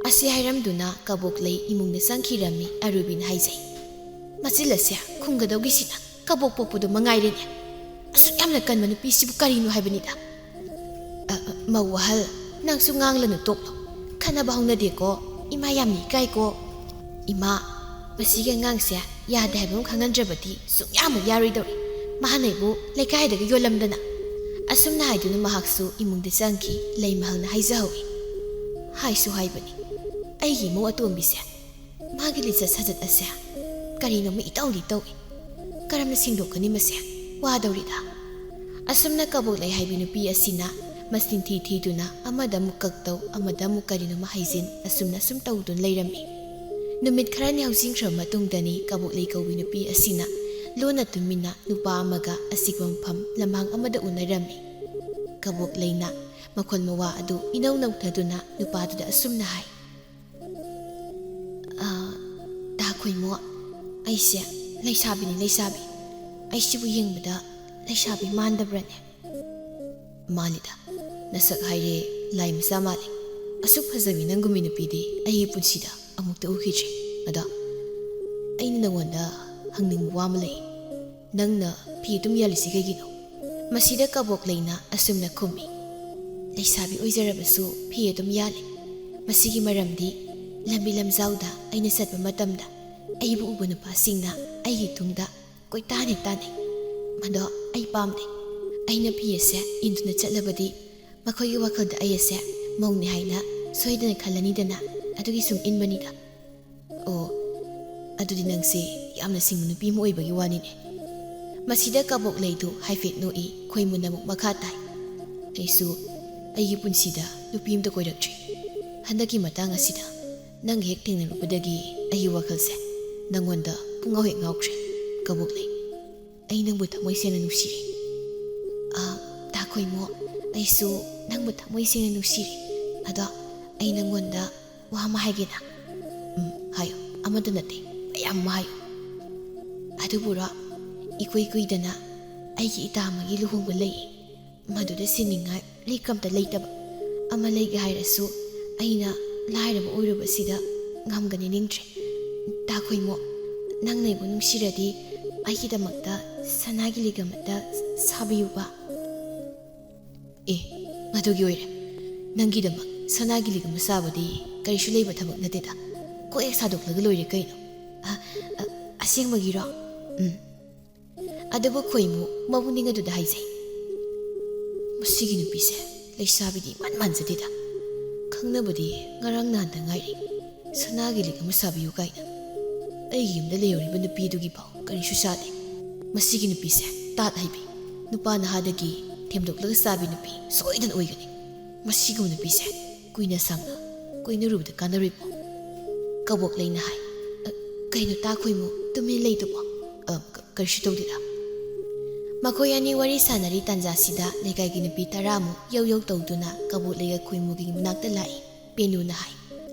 ꯑꯁꯤ ꯍꯥꯏꯔꯝꯗꯨꯅ ꯀꯕꯣꯛ ꯂꯩ ꯏꯃꯨꯡꯗ ꯆꯪꯈꯤꯔꯝꯃꯤ ꯑꯔꯨꯕꯤꯅ ꯍꯥꯏꯖꯩ ꯃꯆꯤꯜ ꯑꯁꯦ ꯈꯨꯝꯒꯗꯧꯒꯤꯁꯤꯅ ꯀꯕꯣꯛ ꯄꯣꯛꯄꯗꯣ ꯃꯉꯥꯏꯔꯦꯅꯦ ꯑꯁꯨꯛ ꯌꯥꯝꯅ ꯀꯟꯕ ꯅꯨꯄꯤꯁꯤꯕꯨ ꯀꯔꯤꯅꯣ ꯍꯥꯏꯕꯅꯤꯗ ꯃꯧ ꯑꯍꯜ ꯅꯪꯁꯨ ꯉꯥꯡꯂꯅꯨ ꯇꯣꯛꯂꯣ ꯈꯠꯅꯕ ꯍꯧꯅꯗꯦꯀꯣ ꯏꯃꯥ ꯌꯥꯝꯅ ꯏꯀꯥꯏꯀꯣ ꯏꯃꯥ ꯃꯁꯤꯒꯤ ꯑꯉꯥꯡꯁꯦ ꯌꯥꯗꯦ ꯍꯥꯏꯕ ꯑꯃ ꯈꯪꯍꯟꯗ꯭ꯔꯕꯗꯤ ꯁꯨꯡꯌꯥꯃꯨꯛ ꯌꯥꯔꯣꯏꯗꯧꯔꯤ ꯃꯍꯥꯛꯅꯕꯨ ꯂꯩꯀꯥꯏꯗꯒ ꯌꯣꯜꯂꯝꯗꯅ ꯑꯁꯨꯝꯅ ꯍꯥꯏꯗꯨꯅ ꯃꯍꯥꯛꯁꯨ ꯏꯃꯨꯡꯗ ꯆꯪꯈꯤ ꯂꯩ ꯃꯍꯜꯅ ꯍꯥꯏꯖꯍꯧꯏ ꯍꯥꯏꯁꯨ ꯍꯥꯏꯕꯅꯤ ꯑꯩꯒꯤ ꯏꯃꯧ ꯑꯇꯣꯝꯕꯤꯁꯦ ꯃꯥꯒꯤ ꯂꯤꯆꯠ ꯁꯥꯖꯠ ꯑꯁꯦ ꯀꯔꯤꯅꯣꯃ ꯏꯇꯧꯗꯤ ꯇꯧꯏ ꯀꯔꯝꯅ ꯁꯦꯡꯗꯣꯛꯀꯅꯤ ꯃꯁꯦ ꯋꯥꯗꯧꯔꯤꯗ ꯑꯁꯨꯝꯅ ꯀꯕꯣꯛ ꯂꯩ ꯍꯥꯏꯕꯤ ꯅꯨꯄꯤ ꯑꯁꯤꯅ ꯃꯆꯤꯟ ꯊꯤꯗꯨꯅ ꯑꯃꯗ ꯑꯃꯨꯛ ꯀꯛꯇꯧ ꯑꯃꯗ ꯑꯃꯨꯛ ꯀꯔꯤꯅꯣꯃ ꯍꯩꯖꯤꯟ ꯑꯁꯨꯝꯅ ꯁꯨꯝ ꯇꯧꯗꯨꯅ ꯂꯩꯔꯝꯃꯤ ꯅꯨꯃꯤꯠ ꯈꯔꯅꯤ ꯍꯧꯖꯤꯟꯈ꯭ꯔꯕ ꯃꯇꯨꯡꯗꯅꯤ ꯀꯕꯣꯛ ꯂꯩ ꯀꯧꯕꯤ ꯅꯨꯄꯤ ꯑꯁꯤꯅ ꯂꯣꯟꯅ ꯇꯨꯃꯤꯟꯅ ꯅꯨꯄꯥ ꯑꯃꯒ ꯑꯁꯤꯒꯨꯝꯕ ꯃꯐꯝ ꯂꯝꯍꯥꯡ ꯑꯃꯗ ꯎꯅꯔꯝꯃꯤ ꯀꯕꯣꯛ ꯂꯩꯅ ꯃꯈꯣꯜ ꯃꯋꯥ ꯑꯗꯨ ꯏꯅꯧ ꯅꯧꯊꯗꯨꯅ ꯅꯨꯄꯥꯗꯨꯗ ꯑꯁꯨꯝꯅ ꯍꯥꯏ ꯇꯥ ꯈꯣꯏꯃꯣ ꯑꯩꯁꯦ ꯂꯩꯁꯥꯕꯤꯅꯤ ꯂꯩꯁꯥꯕꯤ ꯑꯩꯁꯤꯕꯨ ꯌꯦꯡꯕꯗ ꯂꯩꯁꯥꯕꯤ ꯃꯥꯟꯗꯕ꯭ꯔꯅꯦ ꯃꯥꯜꯂꯤꯗ ꯅꯁꯛ ꯍꯥꯏꯔꯦ ꯂꯥꯏ ꯃꯆꯥ ꯃꯥꯜꯂꯤ ꯑꯁꯨꯛ ꯐꯖꯕꯤ ꯅꯪꯒꯨꯝꯕꯤ ꯅꯨꯄꯤꯗꯤ ꯑꯩꯒꯤ ꯄꯨꯟꯁꯤꯗ ꯑꯃꯨꯛꯇ ꯎꯈꯤꯗ꯭ꯔꯤ ꯑꯗꯣ ꯑꯩꯅ ꯅꯉꯣꯟꯗ ꯍꯪꯅꯤꯡꯕ ꯋꯥ ꯑꯃ ꯂꯩ ꯅꯪꯅ ꯐꯤ ꯑꯗꯨꯝ ꯌꯥꯜꯂꯤꯁꯤ ꯀꯩꯒꯤꯅꯣ ꯃꯁꯤꯗ ꯀꯕꯣꯛ ꯂꯩꯅ ꯑꯁꯨꯝꯅ ꯈꯨꯝꯃꯤ ꯂꯩꯁꯥꯕꯤ ꯑꯣꯏꯖꯔꯕꯁꯨ ꯐꯤ ꯑꯗꯨꯝ ꯌꯥꯜꯂꯤ ꯃꯁꯤꯒꯤ ꯃꯔꯝꯗꯤ ꯂꯝꯕꯤ ꯂꯝꯖꯥꯎꯗ ꯑꯩꯅ ꯆꯠꯄ ꯃꯇꯝꯗ ꯑꯩꯕꯨ ꯎꯕ ꯅꯨꯄꯥꯁꯤꯡꯅ ꯑꯩꯒꯤ ꯇꯨꯡꯗ ꯀꯣꯏꯇꯥꯟ ꯍꯦꯛ ꯇꯥꯟꯅꯩ꯫ ꯃꯗꯣ ꯑꯩ ꯄꯥꯝꯗꯦ꯫ ꯑꯩꯅ ꯐꯤ ꯑꯁꯦ ꯏꯟꯗꯨꯅ ꯆꯠꯂꯕꯗꯤ ꯃꯈꯣꯏꯒꯤ ꯋꯥꯈꯜꯗ ꯑꯩ ꯑꯁꯦ ꯃꯧꯅꯤ ꯍꯥꯏꯅ ꯁꯣꯏꯗꯅ ꯈꯜꯂꯅꯤꯗꯅ, ꯑꯗꯨꯒꯤ ꯁꯨꯝ ꯏꯟꯕꯅꯤꯗ꯫ ꯑꯣ, ꯑꯗꯨꯗꯤ ꯅꯪꯁꯦ ꯌꯥꯝꯅ ꯁꯤꯡꯕ ꯅꯨꯄꯤ ꯑꯃ ꯑꯣꯏꯕꯒꯤ ꯋꯥꯅꯤꯅꯦ꯫ ꯃꯁꯤꯗ ꯀꯕꯣꯛꯂꯩꯗꯨ ꯍꯥꯏꯐꯦꯠ ꯅꯣꯛꯏ, ꯈꯣꯏꯃꯨꯅ ꯑꯃꯨꯛ ꯃꯈꯥ ꯇꯥꯏ꯫ ꯑꯩꯁꯨ ꯑꯩꯒꯤ ꯄꯨꯟꯁꯤꯗ ꯅꯨꯄꯤ ꯑꯃꯇ ꯀꯣꯏꯔꯛꯇ꯭ꯔꯤ꯫ ꯍꯟꯗꯛꯀꯤ ꯃꯇꯥꯡ ꯑꯁꯤꯗ ꯅꯪꯒ ꯍꯦꯛ ꯊꯦꯡꯅꯔꯨꯕꯗꯒꯤ ꯑꯩꯒꯤ ꯋꯥꯈꯜꯁꯦ ꯅꯪꯉꯣꯟꯗ ꯄꯨꯡꯉꯥꯎ ꯍꯦꯛ ꯉꯥꯎꯈ꯭ꯔꯦ ꯀꯕꯣꯛꯂꯩ꯫ ꯑꯩ ꯅꯪꯕꯨ ꯊꯃꯣꯏ ꯁꯦꯡꯅ ꯅꯨꯡꯁꯤꯔꯤ꯫ ꯇꯥ ꯈꯣꯏꯃꯨ, ꯑꯩꯁꯨ ꯅꯪꯕꯨ ꯊꯃꯣꯏ ꯁꯦꯡꯅ ꯅꯨꯡꯁꯤꯔꯤ꯫ ꯑꯗꯣ ꯑꯩ ꯅꯪꯉꯣꯟꯗ ꯋꯥ ꯑꯃ ꯍꯥꯏꯒꯦꯅ꯫ ꯍꯥꯏꯌꯣ, ꯑꯃꯇ ꯅꯠꯇꯦ, ꯃꯌꯥꯝ ꯑꯃ ꯍꯥꯏꯌꯣ꯫ ꯑꯗꯨꯕꯨꯔꯣ, ꯏꯀꯨꯏ ꯀꯨꯏꯗꯅ ꯑꯩꯒꯤ ꯏꯇꯥ ꯑꯃꯒꯤ ꯂꯨꯍꯣꯡꯕ ꯂꯩ꯫ ꯃꯗꯨꯗ ꯁꯤꯟꯅꯤꯡꯉꯥꯏ ꯂꯩꯀꯝꯇ ꯂꯩꯇꯕ꯫ ꯑꯃ ꯂꯩꯒꯦ ꯍꯥꯏꯔꯁꯨ ꯑꯩꯅ ꯂꯥꯏꯔꯕ ꯑꯣꯏꯔꯨꯕꯁꯤꯗ ꯉꯝꯒꯅꯤ ꯅꯤꯡꯗ꯭ꯔꯦ꯫ ꯇꯥ ꯈꯣꯏꯃꯨ, ꯅꯪꯅ ꯑꯩꯕꯨ ꯅꯨꯡꯁꯤꯔꯗꯤ ꯑꯩꯒꯤꯗꯃꯛꯇ ꯁꯅꯥꯒꯤ ꯂꯤꯛ ꯑꯃꯇ ꯁꯥꯕꯤꯌꯨꯕ꯫ ꯃꯗꯨꯒꯤ ꯑꯣꯏꯔꯦ꯫ ꯅꯪꯒꯤꯗꯃꯛ ꯁꯅꯥꯒꯤ ꯂꯤꯛ ꯑꯃ ꯁꯥꯕꯗꯤ ꯀꯔꯤꯁꯨ ꯂꯩꯕ ꯊꯕꯛ ꯅꯠꯇꯦꯗ꯫ ꯀꯣꯛ ꯍꯦꯛ ꯁꯥꯗꯣꯛꯂꯒ ꯂꯣꯏꯔꯦ ꯀꯩꯅꯣ꯫ ꯑꯁꯦꯡꯕꯒꯤꯔꯣ? ꯑꯗꯨꯕꯨ ꯈꯣꯏꯃꯨ ꯃꯕꯨꯛꯅꯤꯡ ꯑꯗꯨꯗ ꯍꯥꯏꯖꯩ, ꯃꯁꯤꯒꯤ ꯅꯨꯄꯤꯁꯦ ꯂꯩꯁꯥꯕꯤꯗꯤ ꯏꯃꯥꯟ ꯃꯥꯟꯖꯗꯦꯗ꯫ ꯈꯪꯅꯕꯗꯤ ꯉꯔꯥꯡ ꯅꯍꯥꯟꯗ ꯉꯥꯏꯔꯤ, ꯁꯅꯥꯒꯤ ꯂꯤꯛ ꯑꯃ ꯁꯥꯕꯤꯌꯨ ꯀꯥꯏꯅ꯫ ꯑꯩꯒꯤ ꯌꯨꯝꯗ ꯂꯩꯍꯧꯔꯤꯕ ꯅꯨꯄꯤꯗꯨꯒꯤ ꯐꯥꯎ ꯀꯔꯤꯁꯨ ꯁꯥꯗꯦ꯫ ꯃꯁꯤꯒꯤ ꯅꯨꯄꯤꯁꯦ ꯇꯥꯠ ꯍꯩꯕꯤ, ꯅꯨꯄꯥ ꯅꯍꯥꯗꯒꯤ ꯊꯦꯝꯗꯣꯛꯂꯒ ꯆꯥꯕꯤ ꯅꯨꯄꯤ ꯁꯣꯏꯗꯅ ꯑꯣꯏꯒꯅꯤ꯫ ꯃꯁꯤꯒꯨꯝꯕ ꯅꯨꯄꯤꯁꯦ ꯀꯨꯏꯅ ꯁꯥꯡꯅ ꯀꯣꯏꯅꯔꯨꯕꯗ ꯀꯥꯟꯅꯔꯣꯏꯕꯣ꯫ ꯀꯕꯣꯛꯂꯩꯅ ꯍꯥꯏ꯫ ꯀꯩꯅꯣ ꯇꯥ ꯈꯣꯏꯃꯨ ꯇꯨꯃꯤꯟ ꯂꯩꯗꯨꯕꯣ? ꯀꯔꯤꯁꯨ ꯇꯧꯗꯦꯗ꯫ ꯃꯈꯣꯏ ꯑꯅꯤ ꯋꯥꯔꯤ ꯁꯥꯟꯅꯔꯤ ꯇꯥꯟꯖꯥꯁꯤꯗ ꯂꯩꯀꯥꯏꯒꯤ ꯅꯨꯄꯤ ꯇꯔꯥꯃꯨꯛ ꯌꯧ ꯌꯧ ꯇꯧꯗꯨꯅ ꯀꯕꯣꯛꯂꯩꯒ ꯈꯣꯏꯃꯨꯒꯤ ꯃꯅꯥꯛꯇ ꯂꯥꯛꯏ꯫ ꯄꯦꯅꯨꯅ ꯍꯥꯏ,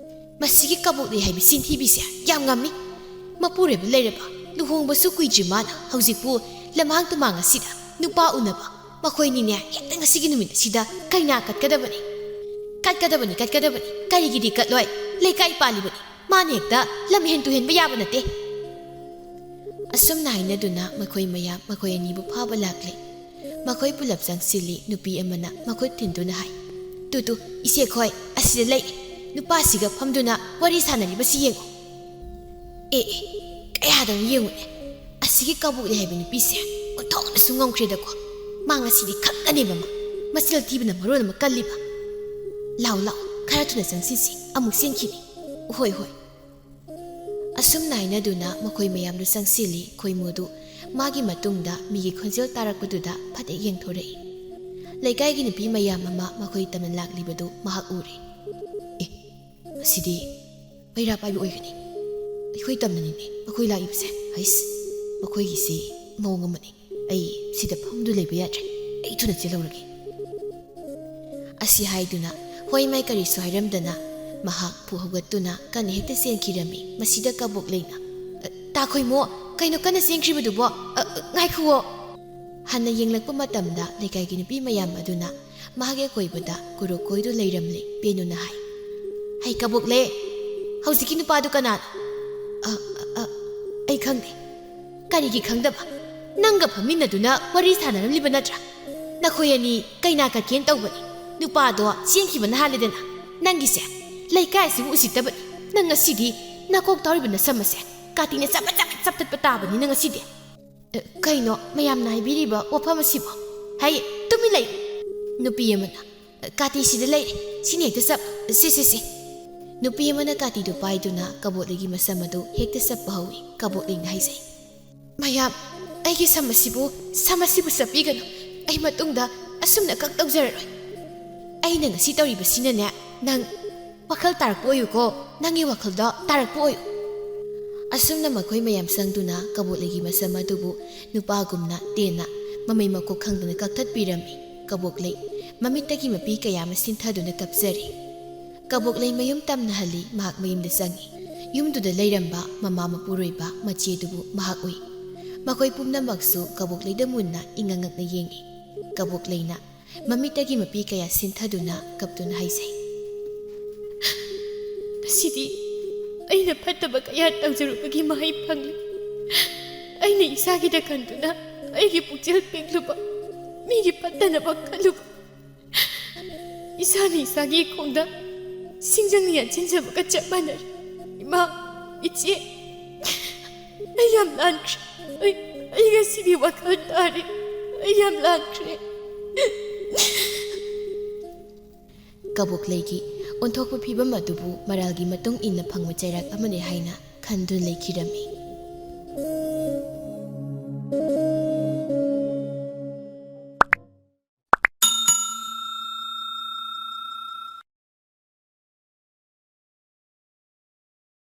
ꯃꯁꯤꯒꯤ ꯀꯕꯣꯛꯂꯩ ꯍꯥꯏꯕꯤ ꯆꯤꯟꯊꯤꯕꯤꯁꯦ ꯌꯥꯝ ꯉꯝꯃꯤ꯫ ꯃꯄꯨꯔꯣꯏꯕ ꯂꯩꯔꯕ, ꯂꯨꯍꯣꯡꯕꯁꯨ ꯀꯨꯏꯗ꯭ꯔꯤ ꯃꯥꯅ ꯍꯧꯖꯤꯛꯄꯨ ꯂꯝꯍꯥꯡ ꯇꯨꯃꯥꯡ ꯑꯁꯤꯗ ꯅꯨꯄꯥ ꯎꯅꯕ꯫ ꯃꯈꯣꯏꯅꯤꯅꯦ ꯍꯦꯛꯇ ꯉꯁꯤꯒꯤ ꯅꯨꯃꯤꯠ ꯑꯁꯤꯗ ꯀꯩꯅꯥ ꯀꯠꯀꯗꯕꯅꯤ꯫ ꯀꯠꯀꯗꯕꯅꯤ, ꯀꯠꯀꯗꯕꯅꯤ, ꯀꯔꯤꯒꯤꯗꯤ ꯀꯠꯂꯣꯏ? ꯂꯩꯀꯥꯏ ꯄꯥꯜꯂꯤꯕꯅꯤ, ꯃꯥꯅ ꯍꯦꯛꯇ ꯂꯝ ꯍꯦꯟ ꯇꯨꯍꯦꯟꯕ ꯌꯥꯕ ꯅꯠꯇꯦ꯫ ꯑꯁꯨꯝꯅ ꯍꯥꯏꯅꯗꯨꯅ ꯃꯈꯣꯏ ꯃꯌꯥꯝ ꯃꯈꯣꯏ ꯑꯅꯤꯕꯨ ꯐꯥꯕ ꯂꯥꯛꯂꯦ꯫ ꯃꯈꯣꯏ ꯄꯨꯂꯞ ꯆꯪꯁꯤꯜꯂꯤ꯫ ꯅꯨꯄꯤ ꯑꯃꯅ ꯃꯈꯨꯠ ꯊꯤꯟꯗꯨꯅ ꯍꯥꯏ, ꯇꯨ ꯏꯆꯦꯈꯣꯏ, ꯑꯁꯤꯗ ꯂꯩ, ꯅꯨꯄꯥꯁꯤꯒ ꯐꯝꯗꯨꯅ ꯋꯥꯔꯤ ꯁꯥꯟꯅꯔꯤꯕꯁꯤ ꯌꯦꯡꯉꯨ꯫ ꯀꯌꯥꯗꯅꯣ ꯌꯦꯡꯉꯨꯅꯦ, ꯑꯁꯤꯒꯤ ꯀꯕꯣꯛꯂꯩ ꯍꯥꯏꯕ ꯅꯨꯄꯤꯁꯦ ꯑꯣꯟꯊꯣꯛꯅꯁꯨ ꯉꯝꯈ꯭ꯔꯦꯗꯀꯣ꯫ ꯃꯥ ꯉꯁꯤꯗꯤ ꯈꯛꯀꯅꯦꯕ ꯃꯆꯤꯜ ꯊꯤꯕꯅ ꯃꯔꯣꯟ ꯑꯃ ꯀꯜꯂꯤꯕ꯫ ꯂꯥꯛꯑꯣ, ꯈꯔ ꯊꯨꯅ ꯆꯪꯁꯤꯟꯁꯤ, ꯑꯃꯨꯛ ꯆꯦꯟꯈꯤꯅꯤ꯫ ꯍꯣꯏ꯫ ꯑꯁꯨꯝꯅ ꯍꯥꯏꯅꯗꯨꯅ ꯃꯈꯣꯏ ꯃꯌꯥꯝꯗꯨ ꯆꯪꯁꯤꯜꯂꯤ꯫ ꯈꯣꯏꯃꯨꯗꯨ ꯃꯥꯒꯤ ꯃꯇꯨꯡꯗ ꯃꯤꯒꯤ ꯈꯣꯟꯖꯦꯜ ꯇꯥꯔꯛꯄꯗꯨꯗ ꯐꯠꯍꯦꯛ ꯌꯦꯡꯊꯣꯔꯛꯏ꯫ ꯂꯩꯀꯥꯏꯒꯤ ꯅꯨꯄꯤ ꯃꯌꯥꯝ ꯑꯃ ꯃꯈꯣꯏ ꯇꯝꯅ ꯂꯥꯛꯂꯤꯕꯗꯨ ꯃꯍꯥꯛ ꯎꯔꯦ꯫ ꯑꯁꯤꯗꯤ ꯃꯩꯔꯥ ꯄꯥꯏꯕ ꯑꯣꯏꯒꯅꯤ꯫ ꯑꯩꯈꯣꯏ ꯇꯝꯅꯅꯤꯅꯦ ꯃꯈꯣꯏ ꯂꯥꯛꯏꯕꯁꯦ꯫ ꯍꯩꯁ, ꯃꯈꯣꯏꯒꯤꯁꯤ ꯃꯑꯣꯡ ꯑꯃꯅꯤ꯫ ꯑꯩ ꯁꯤꯗ ꯐꯝꯗꯨ ꯂꯩꯕ ꯌꯥꯗ꯭ꯔꯦ, ꯑꯩ ꯊꯨꯅ ꯆꯦꯜꯍꯧꯔꯒꯦ꯫ ꯑꯁꯤ ꯍꯥꯏꯗꯨꯅ ꯍꯣꯏ ꯃꯥꯏ ꯀꯔꯤꯁꯨ ꯍꯥꯏꯔꯝꯗꯅ ꯃꯍꯥꯛ ꯐꯨ ꯍꯧꯒꯠꯇꯨꯅ ꯀꯟꯅ ꯍꯦꯛꯇ ꯆꯦꯟꯈꯤꯔꯝꯃꯤ꯫ ꯃꯁꯤꯗ ꯀꯕꯣꯛꯂꯩꯅ, ꯇꯥ ꯈꯣꯏꯃꯨ, ꯀꯩꯅꯣ ꯀꯟꯅ ꯆꯦꯟꯈ꯭ꯔꯤꯕꯗꯨꯕꯣ? ꯉꯥꯏꯈꯨꯋꯣ꯫ ꯍꯟꯅ ꯌꯦꯡꯂꯛꯄ ꯃꯇꯝꯗ ꯂꯩꯀꯥꯏꯒꯤ ꯅꯨꯄꯤ ꯃꯌꯥꯝ ꯑꯗꯨꯅ ꯃꯍꯥꯛꯀꯤ ꯑꯀꯣꯏꯕꯗ ꯀꯣꯏꯗꯨ ꯂꯩꯔꯝꯂꯦ꯫ ꯄꯦꯅꯨꯅ ꯍꯥꯏ, ꯍꯩ ꯀꯕꯣꯛꯂꯩ, ꯍꯧꯖꯤꯛꯀꯤ ꯅꯨꯄꯥꯗꯨ ꯀꯅꯥꯅꯣ? ꯑꯩ ꯈꯪꯗꯦ꯫ ꯀꯔꯤꯒꯤ ꯈꯪꯗꯕ? ꯅꯪꯒ ꯐꯝꯃꯤꯟꯅꯗꯨꯅ ꯋꯥꯔꯤ ꯁꯥꯟꯅꯔꯝꯂꯤꯕ ꯅꯠꯇ꯭ꯔꯥ? ꯅꯈꯣꯏ ꯑꯅꯤ ꯀꯩꯅꯥ ꯀꯠꯀꯦꯅ ꯇꯧꯕꯅꯤ꯫ ꯅꯨꯄꯥꯗꯣ ꯆꯦꯟꯈꯤꯕꯅ ꯍꯥꯜꯂꯦꯗꯅ꯫ ꯅꯪꯒꯤꯁꯦ ꯂꯩꯀꯥꯏ ꯑꯁꯤꯕꯨ ꯎꯁꯤꯠꯇꯕꯅꯤ꯫ ꯅꯪ ꯉꯁꯤꯗꯤ ꯅꯀꯣꯛ ꯇꯥꯎꯔꯤꯕ ꯅꯁꯝ ꯑꯁꯦ ꯀꯥꯇꯤꯅ ꯆꯞꯄꯠ ꯆꯞꯊꯠꯄ ꯇꯥꯕꯅꯤꯅ ꯉꯁꯤꯗꯤ꯫ ꯀꯩꯅꯣ ꯃꯌꯥꯝꯅ ꯍꯥꯏꯕꯤꯔꯤꯕ ꯋꯥꯐꯝ ꯑꯁꯤꯕꯣ? ꯍꯩ, ꯇꯨꯃꯤꯟ ꯂꯩꯌꯨ꯫ ꯅꯨꯄꯤ ꯑꯃꯅ, ꯀꯥꯇꯤꯁꯤꯗ ꯂꯩꯔꯦ, ꯁꯤꯅ ꯍꯦꯛꯇ ꯆꯞ ꯁꯤ꯫ ꯅꯨꯄꯤ ꯑꯃꯅ ꯀꯥꯇꯤꯗꯨ ꯄꯥꯏꯗꯨꯅ ꯀꯕꯣꯛꯂꯩꯒꯤ ꯃꯁꯝ ꯑꯗꯨ ꯍꯦꯛꯇ ꯆꯞꯄ ꯍꯧꯏ꯫ ꯀꯕꯣꯛꯂꯩꯅ ꯍꯥꯏꯖꯩ, ꯃꯌꯥꯝ, ꯑꯩꯒꯤ ꯁꯝ ꯑꯁꯤꯕꯨ ꯆꯞꯄꯤꯒꯅꯨ꯫ ꯑꯩ ꯃꯇꯨꯡꯗ ꯑꯁꯨꯝꯅ ꯀꯛ ꯇꯧꯖꯔꯔꯣꯏ꯫ ꯑꯩꯅ ꯉꯁꯤ ꯇꯧꯔꯤꯕꯁꯤꯅꯅꯦ, ꯅꯪ ꯋꯥꯈꯜ ꯇꯥꯔꯛꯄ ꯑꯣꯏꯌꯨꯀꯣ, ꯅꯪꯒꯤ ꯋꯥꯈꯜꯗ ꯇꯥꯔꯛꯄ ꯑꯣꯏꯌꯨ꯫ ꯑꯁꯨꯝꯅ ꯃꯈꯣꯏ ꯃꯌꯥꯝ ꯆꯪꯗꯨꯅ ꯀꯕꯣꯛꯂꯩꯒꯤ ꯃꯁꯝ ꯑꯗꯨꯕꯨ ꯅꯨꯄꯥꯒꯨꯝꯅ ꯇꯦꯟꯅ ꯃꯃꯩ ꯃꯀꯣꯛ ꯈꯪꯗꯅ ꯀꯛꯊꯠꯄꯤꯔꯝꯃꯤ꯫ ꯀꯕꯣꯛꯂꯩ ꯃꯃꯤꯠꯇꯒꯤ ꯃꯄꯤ ꯀꯌꯥ ꯑꯃ ꯁꯤꯟꯊꯗꯨꯅ ꯀꯞꯆꯔꯤ꯫ ꯀꯕꯣꯛꯂꯩ ꯃꯌꯨꯝ ꯇꯝꯅ ꯍꯜꯂꯤ꯫ ꯃꯍꯥꯛ ꯃꯌꯨꯝꯗ ꯆꯪꯉꯤ꯫ ꯌꯨꯝꯗꯨꯗ ꯂꯩꯔꯝꯕ ꯃꯃꯥ ꯃꯄꯨꯔꯣꯏꯕ ꯃꯆꯦꯗꯨꯕꯨ ꯃꯍꯥꯛ ꯎꯏ꯫ ꯃꯈꯣꯏ ꯄꯨꯝꯅꯃꯛꯁꯨ ꯀꯕꯣꯛꯂꯩꯗ ꯃꯨꯟꯅ ꯏꯉꯛ-ꯉꯛꯅ ꯌꯦꯡꯉꯤ꯫ ꯀꯕꯣꯛꯂꯩꯅ ꯃꯃꯤꯠꯇꯒꯤ ꯃꯄꯤ ꯀꯌꯥ ꯁꯤꯟꯊꯗꯨꯅ ꯀꯞꯇꯨꯅ ꯍꯥꯏꯖꯩ, ꯉꯁꯤꯗꯤ ꯑꯩꯅ ꯐꯠꯇꯕ ꯀꯌꯥ ꯇꯧꯖꯔꯨꯕꯒꯤ ꯃꯍꯩ ꯐꯪꯂꯤ꯫ ꯑꯩꯅ ꯏꯁꯥꯒꯤꯗ ꯈꯟꯗꯨꯅ ꯑꯩꯒꯤ ꯄꯨꯛꯆꯦꯜ ꯄꯦꯛꯂꯨꯕ, ꯃꯤꯒꯤ ꯐꯠꯇꯅꯕ ꯈꯜꯂꯨꯕ, ꯏꯁꯥꯅ ꯏꯁꯥꯒꯤ ꯈꯣꯡꯗ ꯁꯤꯡꯖꯪꯅ ꯌꯥꯟꯁꯤꯟꯖꯕꯒ ꯆꯞ ꯃꯥꯟꯅꯔꯦ꯫ ꯏꯃꯥ, ꯏꯆꯦ, ꯑꯩ ꯌꯥꯝ ꯂꯥꯟꯈ꯭ꯔꯦ ꯑꯩ ꯉꯁꯤꯗꯤ ꯋꯥꯈꯜ ꯇꯥꯔꯦ ꯑꯩ ꯌꯥꯝ ꯂꯥꯟꯈ꯭ꯔꯦ ꯀꯕꯣꯛꯂꯩꯒꯤ ꯑꯣꯟꯊꯣꯛꯄ ꯐꯤꯕꯝ ꯑꯗꯨꯕꯨ ꯃꯔꯥꯜꯒꯤ ꯃꯇꯨꯡ ꯏꯟꯅ ꯐꯪꯕ ꯆꯩꯔꯥꯛ ꯑꯃꯅꯤ ꯍꯥꯏꯅ ꯈꯟꯗꯨꯅ ꯂꯩꯈꯤꯔꯝꯃꯤ